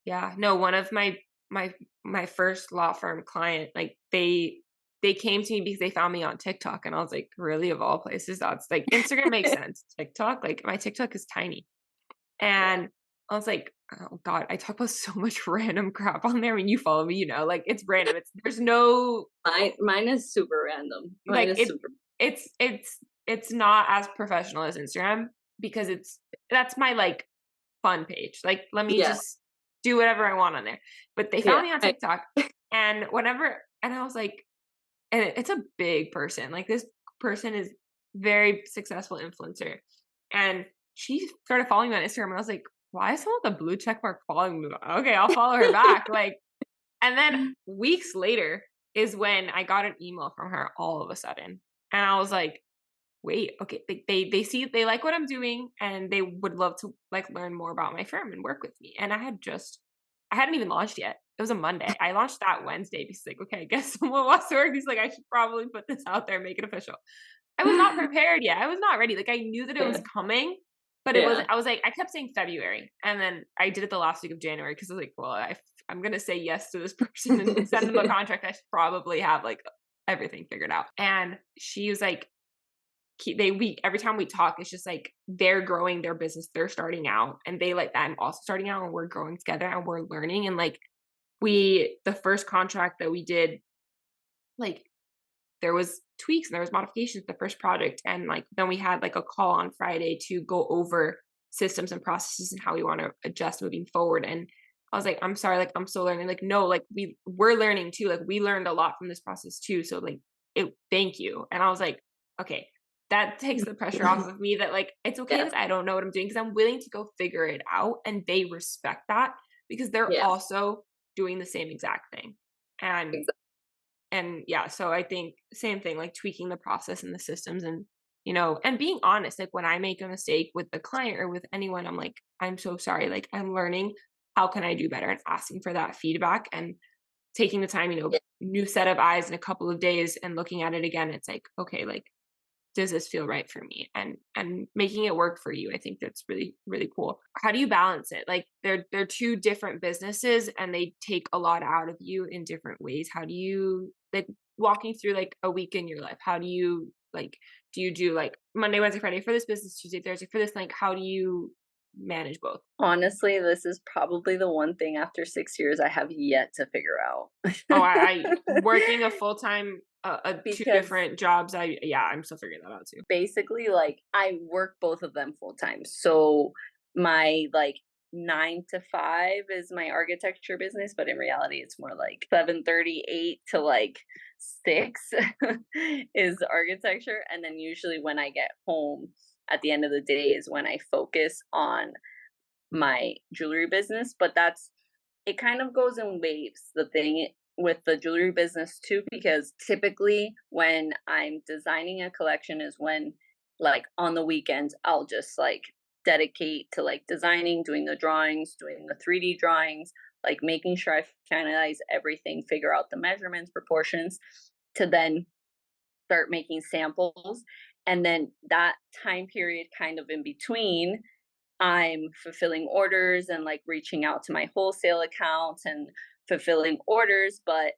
C: Yeah. No, one of my first law firm client, like they came to me because they found me on TikTok, and I was like, really, of all places? That's like Instagram makes sense. TikTok, like my TikTok is tiny.
B: Yeah.
C: And I was like, oh God, I talk about so much random crap on there. When you follow me, like it's random. There's no
B: Mine is super random. Mine
C: like
B: is super.
C: it's not as professional as Instagram because that's my like fun page. Like let me
B: Yeah.
C: just do whatever I want on there. But they
B: Yeah.
C: found me on TikTok and and I was like, and it's a big person. Like this person is very successful influencer. And she started following me on Instagram and I was like, why is someone with a blue check mark following me? Okay, I'll follow her back. Like, and then weeks later is when I got an email from her all of a sudden. And I was like, wait, okay, they see they like what I'm doing and they would love to like learn more about my firm and work with me. And I hadn't even launched yet. it was a Monday. I launched that Wednesday because like, okay, I guess someone wants to work. He's like, I should probably put this out there, make it official. I was not prepared yet. I was not ready. Like I knew that it was coming, but it wasn't. I was like, I kept saying February, and then I did it the last week of January because I was like, well, I'm gonna say yes to this person and send them a contract. I should probably have like everything figured out. And she was like, every time we talk, it's just like they're growing their business, they're starting out, and they like that. I'm also starting out, and we're growing together, and we're learning. And like the first contract that we did, like there was tweaks and there was modifications to the first project. And like, then we had like a call on Friday to go over systems and processes and how we want to adjust moving forward. And I was like, I'm sorry, like, I'm still learning. Like, no, like we're learning too. Like we learned a lot from this process too. So like thank you. And I was like, okay, that takes the pressure off of me that like, it's okay that I don't know what I'm doing because I'm willing to go figure it out. And they respect that because they're also doing the same exact thing. And yeah, so I think same thing, like tweaking the process and the systems and, and being honest, like when I make a mistake with the client or with anyone, I'm like, I'm so sorry. Like I'm learning, how can I do better? And asking for that feedback and taking the time, new set of eyes in a couple of days and looking at it again. It's like, okay, like, does this feel right for me? And making it work for you. I think that's really, really cool. How do you balance it? Like they're two different businesses and they take a lot out of you in different ways. How do you like walking through like a week in your life? How do you like, do you do like Monday, Wednesday, Friday for this business, Tuesday, Thursday for this? Like, how do you manage both?
B: Honestly, this is probably the one thing after 6 years I have yet to figure out.
C: Oh, I working a full-time, two
B: Because
C: different jobs. I'm still figuring that out too.
B: basically, like, I work both of them full time. So my like 9 to 5 is my architecture business, but in reality, it's more like 7:38 to like 6 is architecture. And then usually when I get home at the end of the day is when I focus on my jewelry business. But it kind of goes in waves. The thing with the jewelry business too, because typically when I'm designing a collection is when like on the weekends I'll just like dedicate to like designing, doing the drawings, doing the 3D drawings, like making sure I finalize everything, figure out the measurements, proportions, to then start making samples. And then that time period kind of in between, I'm fulfilling orders and like reaching out to my wholesale accounts and fulfilling orders, but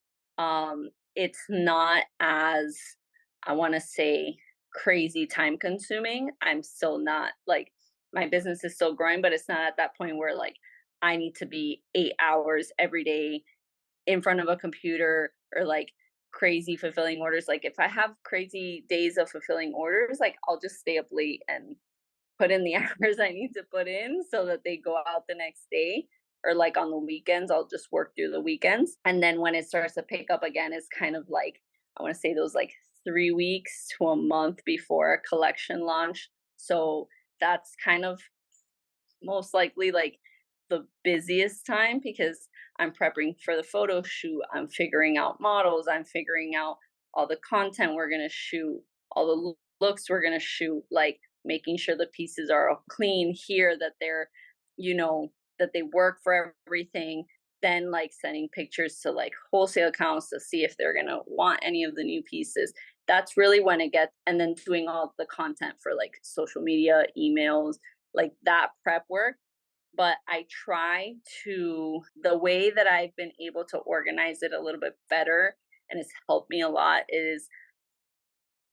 B: it's not as, I want to say, crazy time consuming. I'm still not like, my business is still growing, but it's not at that point where like I need to be 8 hours every day in front of a computer or like crazy fulfilling orders. Like if I have crazy days of fulfilling orders, like I'll just stay up late and put in the hours I need to put in so that they go out the next day. Or like on the weekends, I'll just work through the weekends. And then when it starts to pick up again, it's kind of like, I want to say those like 3 weeks to a month before a collection launch. So that's kind of most likely like the busiest time because I'm prepping for the photo shoot. I'm figuring out models. I'm figuring out all the content we're going to shoot, all the looks we're going to shoot, like making sure the pieces are all clean here, that they're, that they work for everything. Then like sending pictures to like wholesale accounts to see if they're going to want any of the new pieces. That's really when it gets, and then doing all the content for like social media, emails, like that prep work. But I try to, the way that I've been able to organize it a little bit better, and it's helped me a lot, is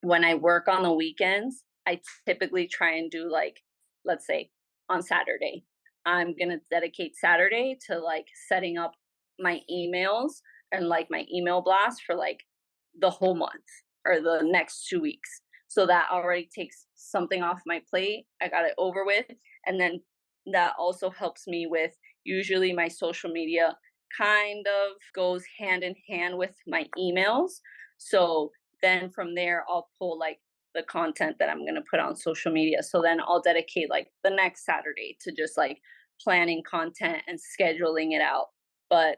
B: when I work on the weekends, I typically try and do like, let's say on Saturday, I'm going to dedicate Saturday to like setting up my emails and like my email blast for like the whole month or the next 2 weeks. So that already takes something off my plate. I got it over with. And then that also helps me with, usually my social media kind of goes hand in hand with my emails. So then from there, I'll pull like the content that I'm going to put on social media. So then I'll dedicate like the next Saturday to just like planning content and scheduling it out. But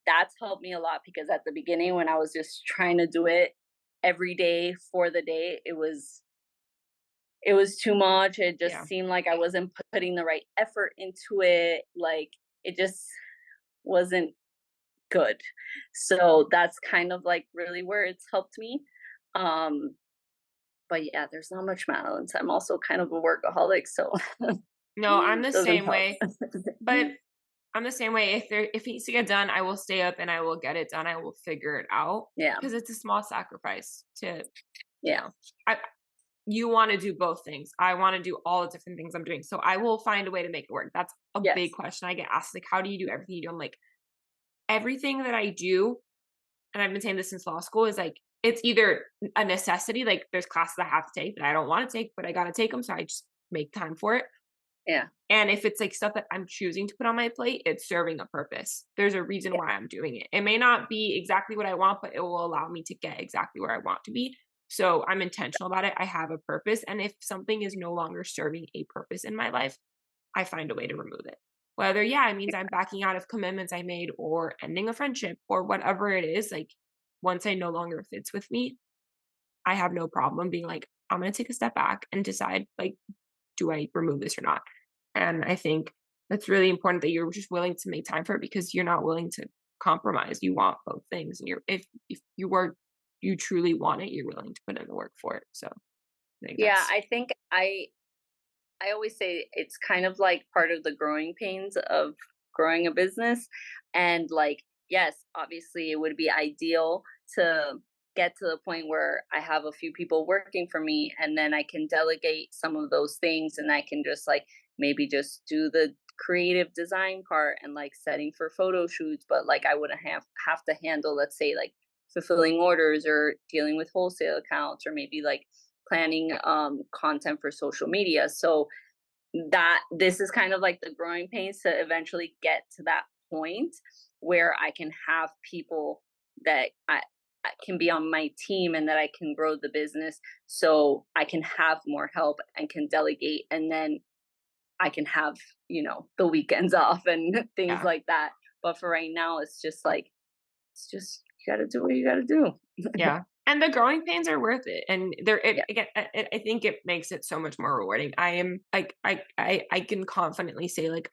B: that's helped me a lot because at the beginning, when I was just trying to do it every day for the day, it was too much. It just seemed like I wasn't putting the right effort into it. Like it just wasn't good. So that's kind of like really where it's helped me. Um, but yeah, there's not much balance. I'm also kind of a workaholic, so
C: No, I'm the
B: doesn't
C: same
B: help.
C: way, but I'm the same way. If it needs to get done, I will stay up and I will get it done. I will figure it out
B: Yeah,
C: because it's a small sacrifice to, you
B: yeah,
C: know, I you want to do both things. I want to do all the different things I'm doing. So I will find a way to make it work. That's a big
B: yes,
C: question I get asked. Like, how do you do everything you do? I'm like, everything that I do, and I've been saying this since law school, is like, it's either a necessity, like there's classes I have to take that I don't want to take, but I got to take them. So I just make time for it.
B: yeah,
C: And if it's like stuff that I'm choosing to put on my plate, it's serving a purpose. There's a reason
B: yeah,
C: why I'm doing it. It may not be exactly what I want, but it will allow me to get exactly where I want to be. So I'm intentional about it. I have a purpose. And if something is no longer serving a purpose in my life, I find a way to remove it. Whether, yeah, it means I'm backing out of commitments I made or ending a friendship or whatever it is, like once I no longer fits with me, I have no problem being like, I'm going to take a step back and decide, like, do I remove this or not? And I think that's really important that you're just willing to make time for it because you're not willing to compromise. You want both things. And if you truly want it, you're willing to put in the work for it. So I think
B: yeah.
C: that's
B: I think I always say it's kind of like part of the growing pains of growing a business. And like, yes, obviously it would be ideal to get to the point where I have a few people working for me and then I can delegate some of those things and I can just like maybe just do the creative design part and like setting for photo shoots, but like I wouldn't have to handle, let's say, like fulfilling orders or dealing with wholesale accounts or maybe like planning content for social media. So that this is kind of like the growing pains to eventually get to that point where I can have people that I can be on my team and that I can grow the business so I can have more help and can delegate and then I can have, the weekends off and things
C: yeah.
B: like that. But for right now, it's just like, it's just, you got to do what you got to do.
C: Yeah. And the growing pains are worth it. And
B: Yeah.
C: again, I think it makes it so much more rewarding. I am like, I can confidently say like,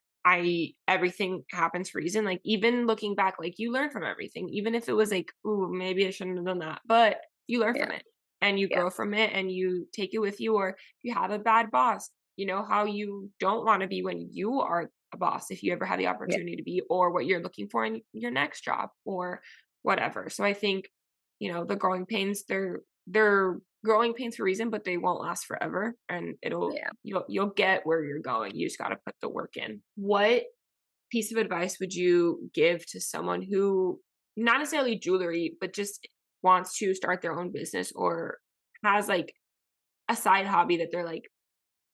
C: everything happens for a reason. Like even looking back, like you learn from everything, even if it was like, ooh, maybe I shouldn't have done that, but you learn
B: Yeah.
C: from it and you
B: Yeah.
C: grow from it and you take it with you. Or if you have a bad boss, you know how you don't want to be when you are a boss, if you ever have the
B: Yeah.
C: opportunity to be, or what you're looking for in your next job or whatever. So I think the growing pains, they're growing pains for a reason, but they won't last forever. And
B: Yeah.
C: you'll get where you're going. You just gotta put the work in. What piece of advice would you give to someone who not necessarily jewelry, but just wants to start their own business or has like a side hobby that they're like,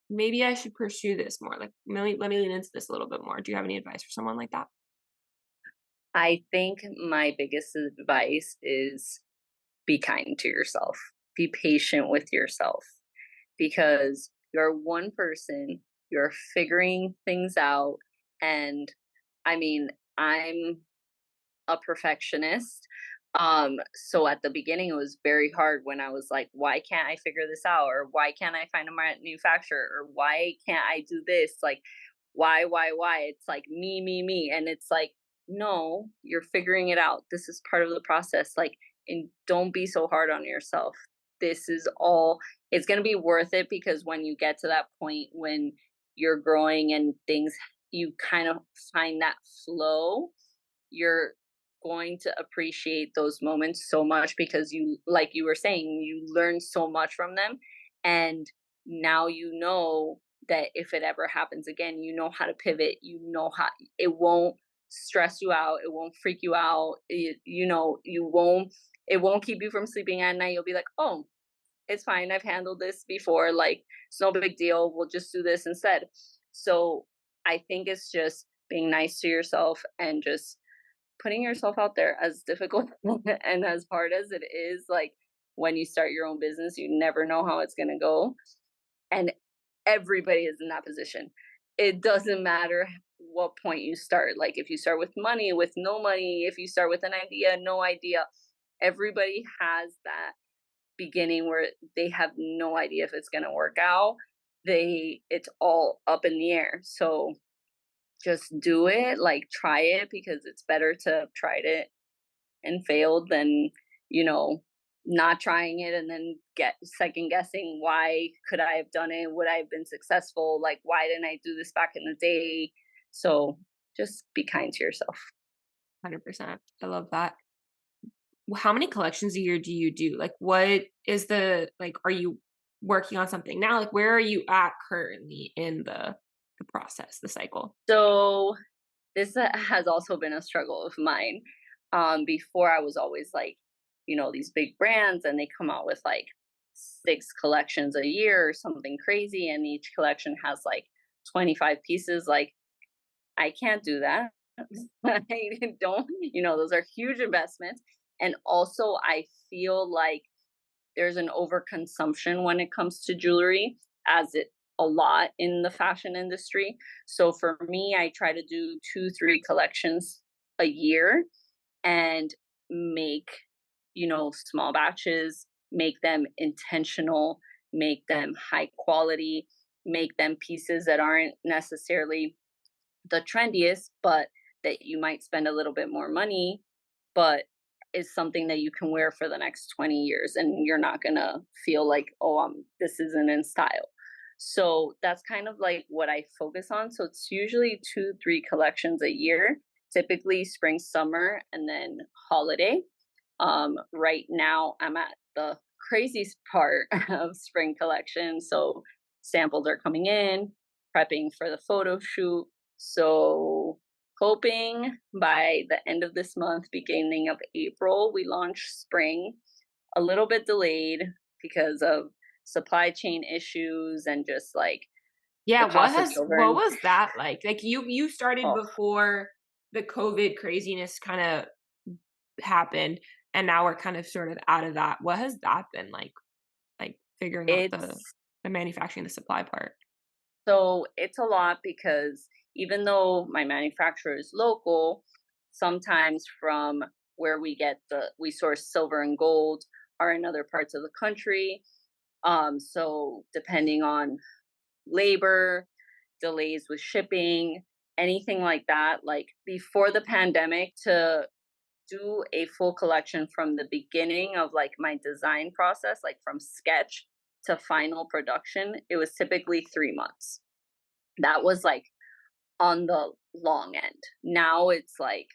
C: maybe I should pursue this more. Like let me lean into this a little bit more. Do you have any advice for someone like that?
B: I think my biggest advice is be kind to yourself. Be patient with yourself because you're one person, you're figuring things out. And I mean, I'm a perfectionist. So at the beginning, it was very hard when I was like, why can't I figure this out? Or why can't I find a manufacturer? Or why can't I do this? Like, why? It's like me. And it's like, no, you're figuring it out. This is part of the process. Like, and don't be so hard on yourself. This is all, it's going to be worth it because when you get to that point when you're growing and things, you kind of find that flow, you're going to appreciate those moments so much because you, like you were saying, you learn so much from them. And now you know that if it ever happens again, you know how to pivot, you know how it won't stress you out, it won't freak you out, you won't, it won't keep you from sleeping at night. You'll be like, oh, it's fine, I've handled this before, like it's no big deal, we'll just do this instead. So I think it's just being nice to yourself and just putting yourself out there, as difficult and as hard as it is. Like when you start your own business, you never know how it's going to go, and everybody is in that position. It doesn't matter what point you start, like if you start with money, with no money, if you start with an idea, no idea, everybody has that beginning where they have no idea if it's going to work out. It's all up in the air. So just do it, like try it, because it's better to have tried it and failed than, you know, not trying it and then get second guessing, why could I have done it? Would I have been successful? Like, why didn't I do this back in the day? So just be kind to yourself.
C: 100%. I love that. How many collections a year do you do? Like, what is like, are you working on something now? Like, where are you at currently in the process, the cycle?
B: So this has also been a struggle of mine. Before I was always like, these big brands and they come out with like 6 collections a year or something crazy, and each collection has like 25 pieces. Like, I can't do that. I don't, those are huge investments. And also, I feel like there's an overconsumption when it comes to jewelry, as it a lot in the fashion industry. So for me, I try to do 2, 3 collections a year and make, small batches, make them intentional, make them high quality, make them pieces that aren't necessarily the trendiest, but that you might spend a little bit more money, but is something that you can wear for the next 20 years and you're not going to feel like, oh, this isn't in style. So that's kind of like what I focus on. So it's usually 2, 3 collections a year, typically spring, summer, and then holiday. Right now I'm at the craziest part of spring collection. So samples are coming in, prepping for the photo shoot. So hoping by the end of this month, beginning of April, we launch spring. A little bit delayed because of supply chain issues and just like
C: Yeah,
B: the cost of silver.
C: what
B: And
C: was that like? Like, you started
B: oh,
C: before the COVID craziness kind of happened, and now we're kind of sort of out of that. What has that been like? Like figuring out
B: it's
C: the manufacturing, the supply part.
B: so it's a lot because even though my manufacturer is local, sometimes from where we source silver and gold are in other parts of the country. So depending on labor, delays with shipping, anything like that, like before the pandemic, to do a full collection from the beginning of like my design process, like from sketch to final production, it was typically 3 months. That was like on the long end. Now it's like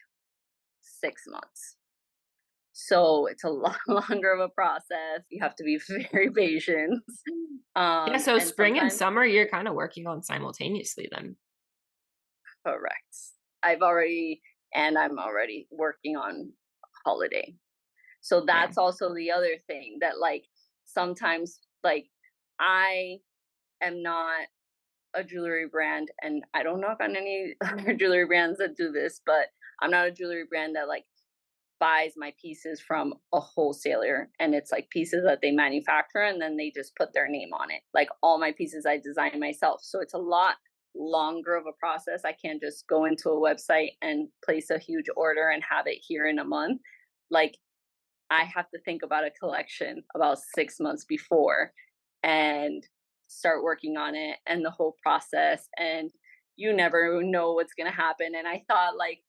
B: 6 months. So it's a lot longer of a process. You have to be very patient.
C: Yeah, so
B: And
C: spring and
B: sometimes,
C: summer you're kind of working on simultaneously then.
B: correct. I'm already working on holiday. So
C: Yeah.
B: that's also the other thing that like sometimes like I am not a jewelry brand, and I don't knock on any other jewelry brands that do this, but I'm not a jewelry brand that like buys my pieces from a wholesaler and it's like pieces that they manufacture and then they just put their name on it. Like all my pieces I design myself. So it's a lot longer of a process. I can't just go into a website and place a huge order and have it here in a month. Like I have to think about a collection about 6 months before and start working on it and the whole process. And you never know what's going to happen. And I thought like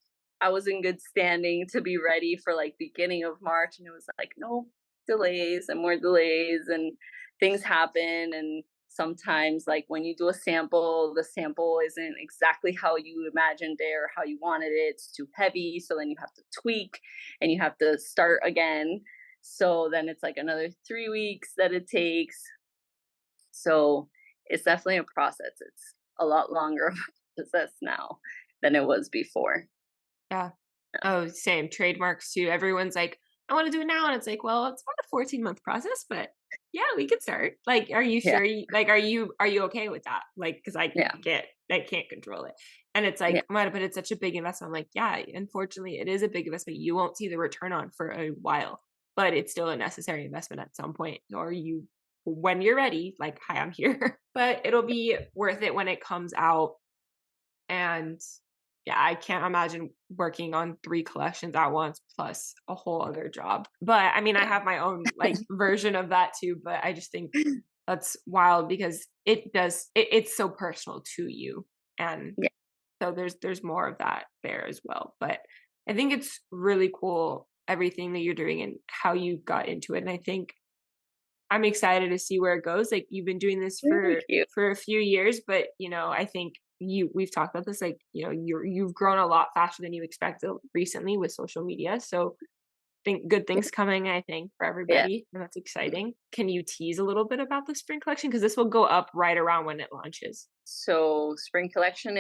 B: I was in good standing to be ready for like beginning of March. And it was like, no, delays and more delays and things happen. And sometimes like when you do a sample, the sample isn't exactly how you imagined it or how you wanted it. It's too heavy. So then you have to tweak and you have to start again. So then it's like another 3 weeks that it takes. So it's definitely a process. It's a lot longer of a process now than it was before.
C: Yeah. Oh, same. Trademarks too. Everyone's like, I want to do it now. And it's like, well, it's about a 14-month process, but yeah, we could start. Like, are you
B: Yeah.
C: sure are you okay with that? Like, cause
B: Yeah.
C: I can't control it. And it's
B: Yeah.
C: like, but it's such a big investment. I'm like, yeah, unfortunately it is a big investment. You won't see the return on for a while, but it's still a necessary investment at some point. Or when you're ready, like, hi, I'm here, but it'll be worth it when it comes out. And yeah, I can't imagine working on 3 collections at once plus a whole other job. But I mean, I
B: Yeah.
C: have my own like version of that too, but I just think that's wild because it's so personal to you. And
B: Yeah.
C: So there's more of that there as well. But I think it's really cool everything that you're doing and how you got into it. And I think I'm excited to see where it goes. Like you've been doing this
B: Thank you.
C: for a few years, but I think we've talked about this, like, you've grown a lot faster than you expected recently with social media. So think good things coming, I think, for
B: Yeah.
C: everybody. And that's exciting. Can you tease a little bit about the spring collection? Because this will go up right around when it launches.
B: So spring collection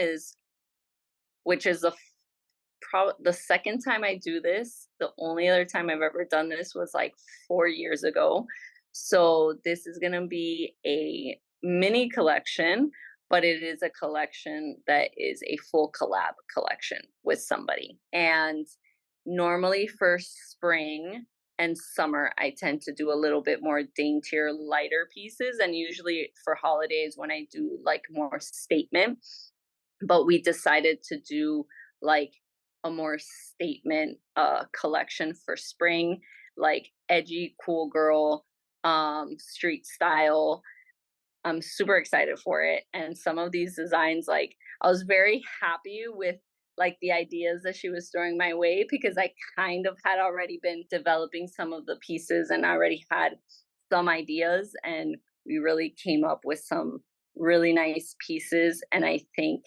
B: which is the second time I do this. The only other time I've ever done this was like 4 years ago. So this is going to be a mini collection, but it is a collection that is a full collab collection with somebody. And normally for spring and summer, I tend to do a little bit more daintier, lighter pieces. And usually for holidays, when I do like more statement, but we decided to do like a more statement collection for spring, like edgy, cool girl, street style. I'm super excited for it. And some of these designs, like I was very happy with like the ideas that she was throwing my way, because I kind of had already been developing some of the pieces and already had some ideas, and we really came up with some really nice pieces. And I think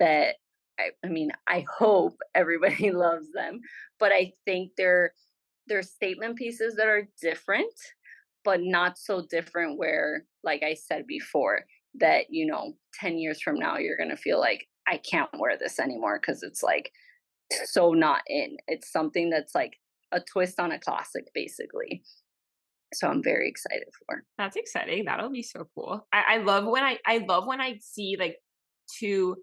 B: that I mean, I hope everybody loves them, but I think they're statement pieces that are different, but not so different where, like I said before, that 10 years from now you're gonna feel like I can't wear this anymore because it's like so not in. It's something that's like a twist on a classic, basically. So I'm very excited for.
C: That's exciting. That'll be so cool. I love when I love when I see like two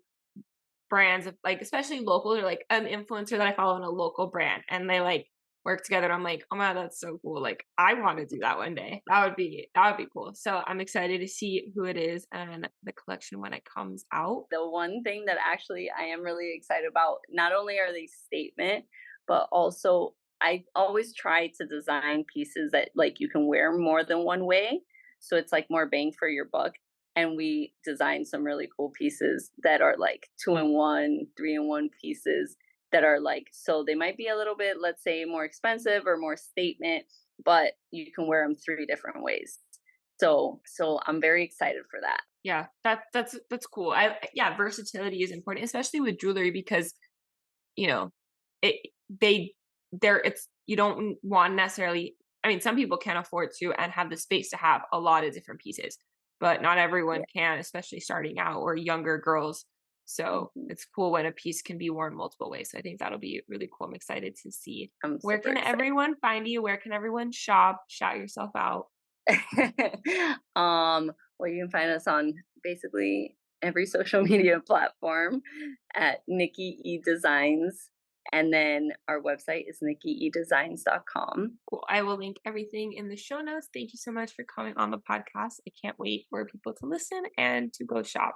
C: brands of like, especially locals, or like an influencer that I follow in a local brand, and they like work together. And I'm like, oh my God, that's so cool. Like I want to do that one day. That would be cool. So I'm excited to see who it is and the collection when it comes out.
B: The one thing that actually I am really excited about, not only are they statement, but also I always try to design pieces that like you can wear more than one way. So it's like more bang for your buck. And we designed some really cool pieces that are like 2-in-1, 3-in-1 pieces that are like, so they might be a little bit, let's say, more expensive or more statement, but you can wear them 3 different ways. So I'm very excited for that.
C: Yeah, that's cool. Yeah, versatility is important, especially with jewelry, because you know, it they there it's you don't want necessarily, I mean, some people can afford to and have the space to have a lot of different pieces, but not everyone can, especially starting out or younger girls. So
B: Mhm.
C: it's cool when a piece can be worn multiple ways. So I think that'll be really cool. I'm excited to see.
B: I'm
C: Where
B: super
C: can
B: excited.
C: everyone find you? Where can everyone shop? Shout yourself out.
B: Well, you can find us on basically every social media platform at Nikki E Designs. And then our website is nikkiedesigns.com.
C: Cool. I will link everything in the show notes. Thank you so much for coming on the podcast. I can't wait for people to listen and to go shop.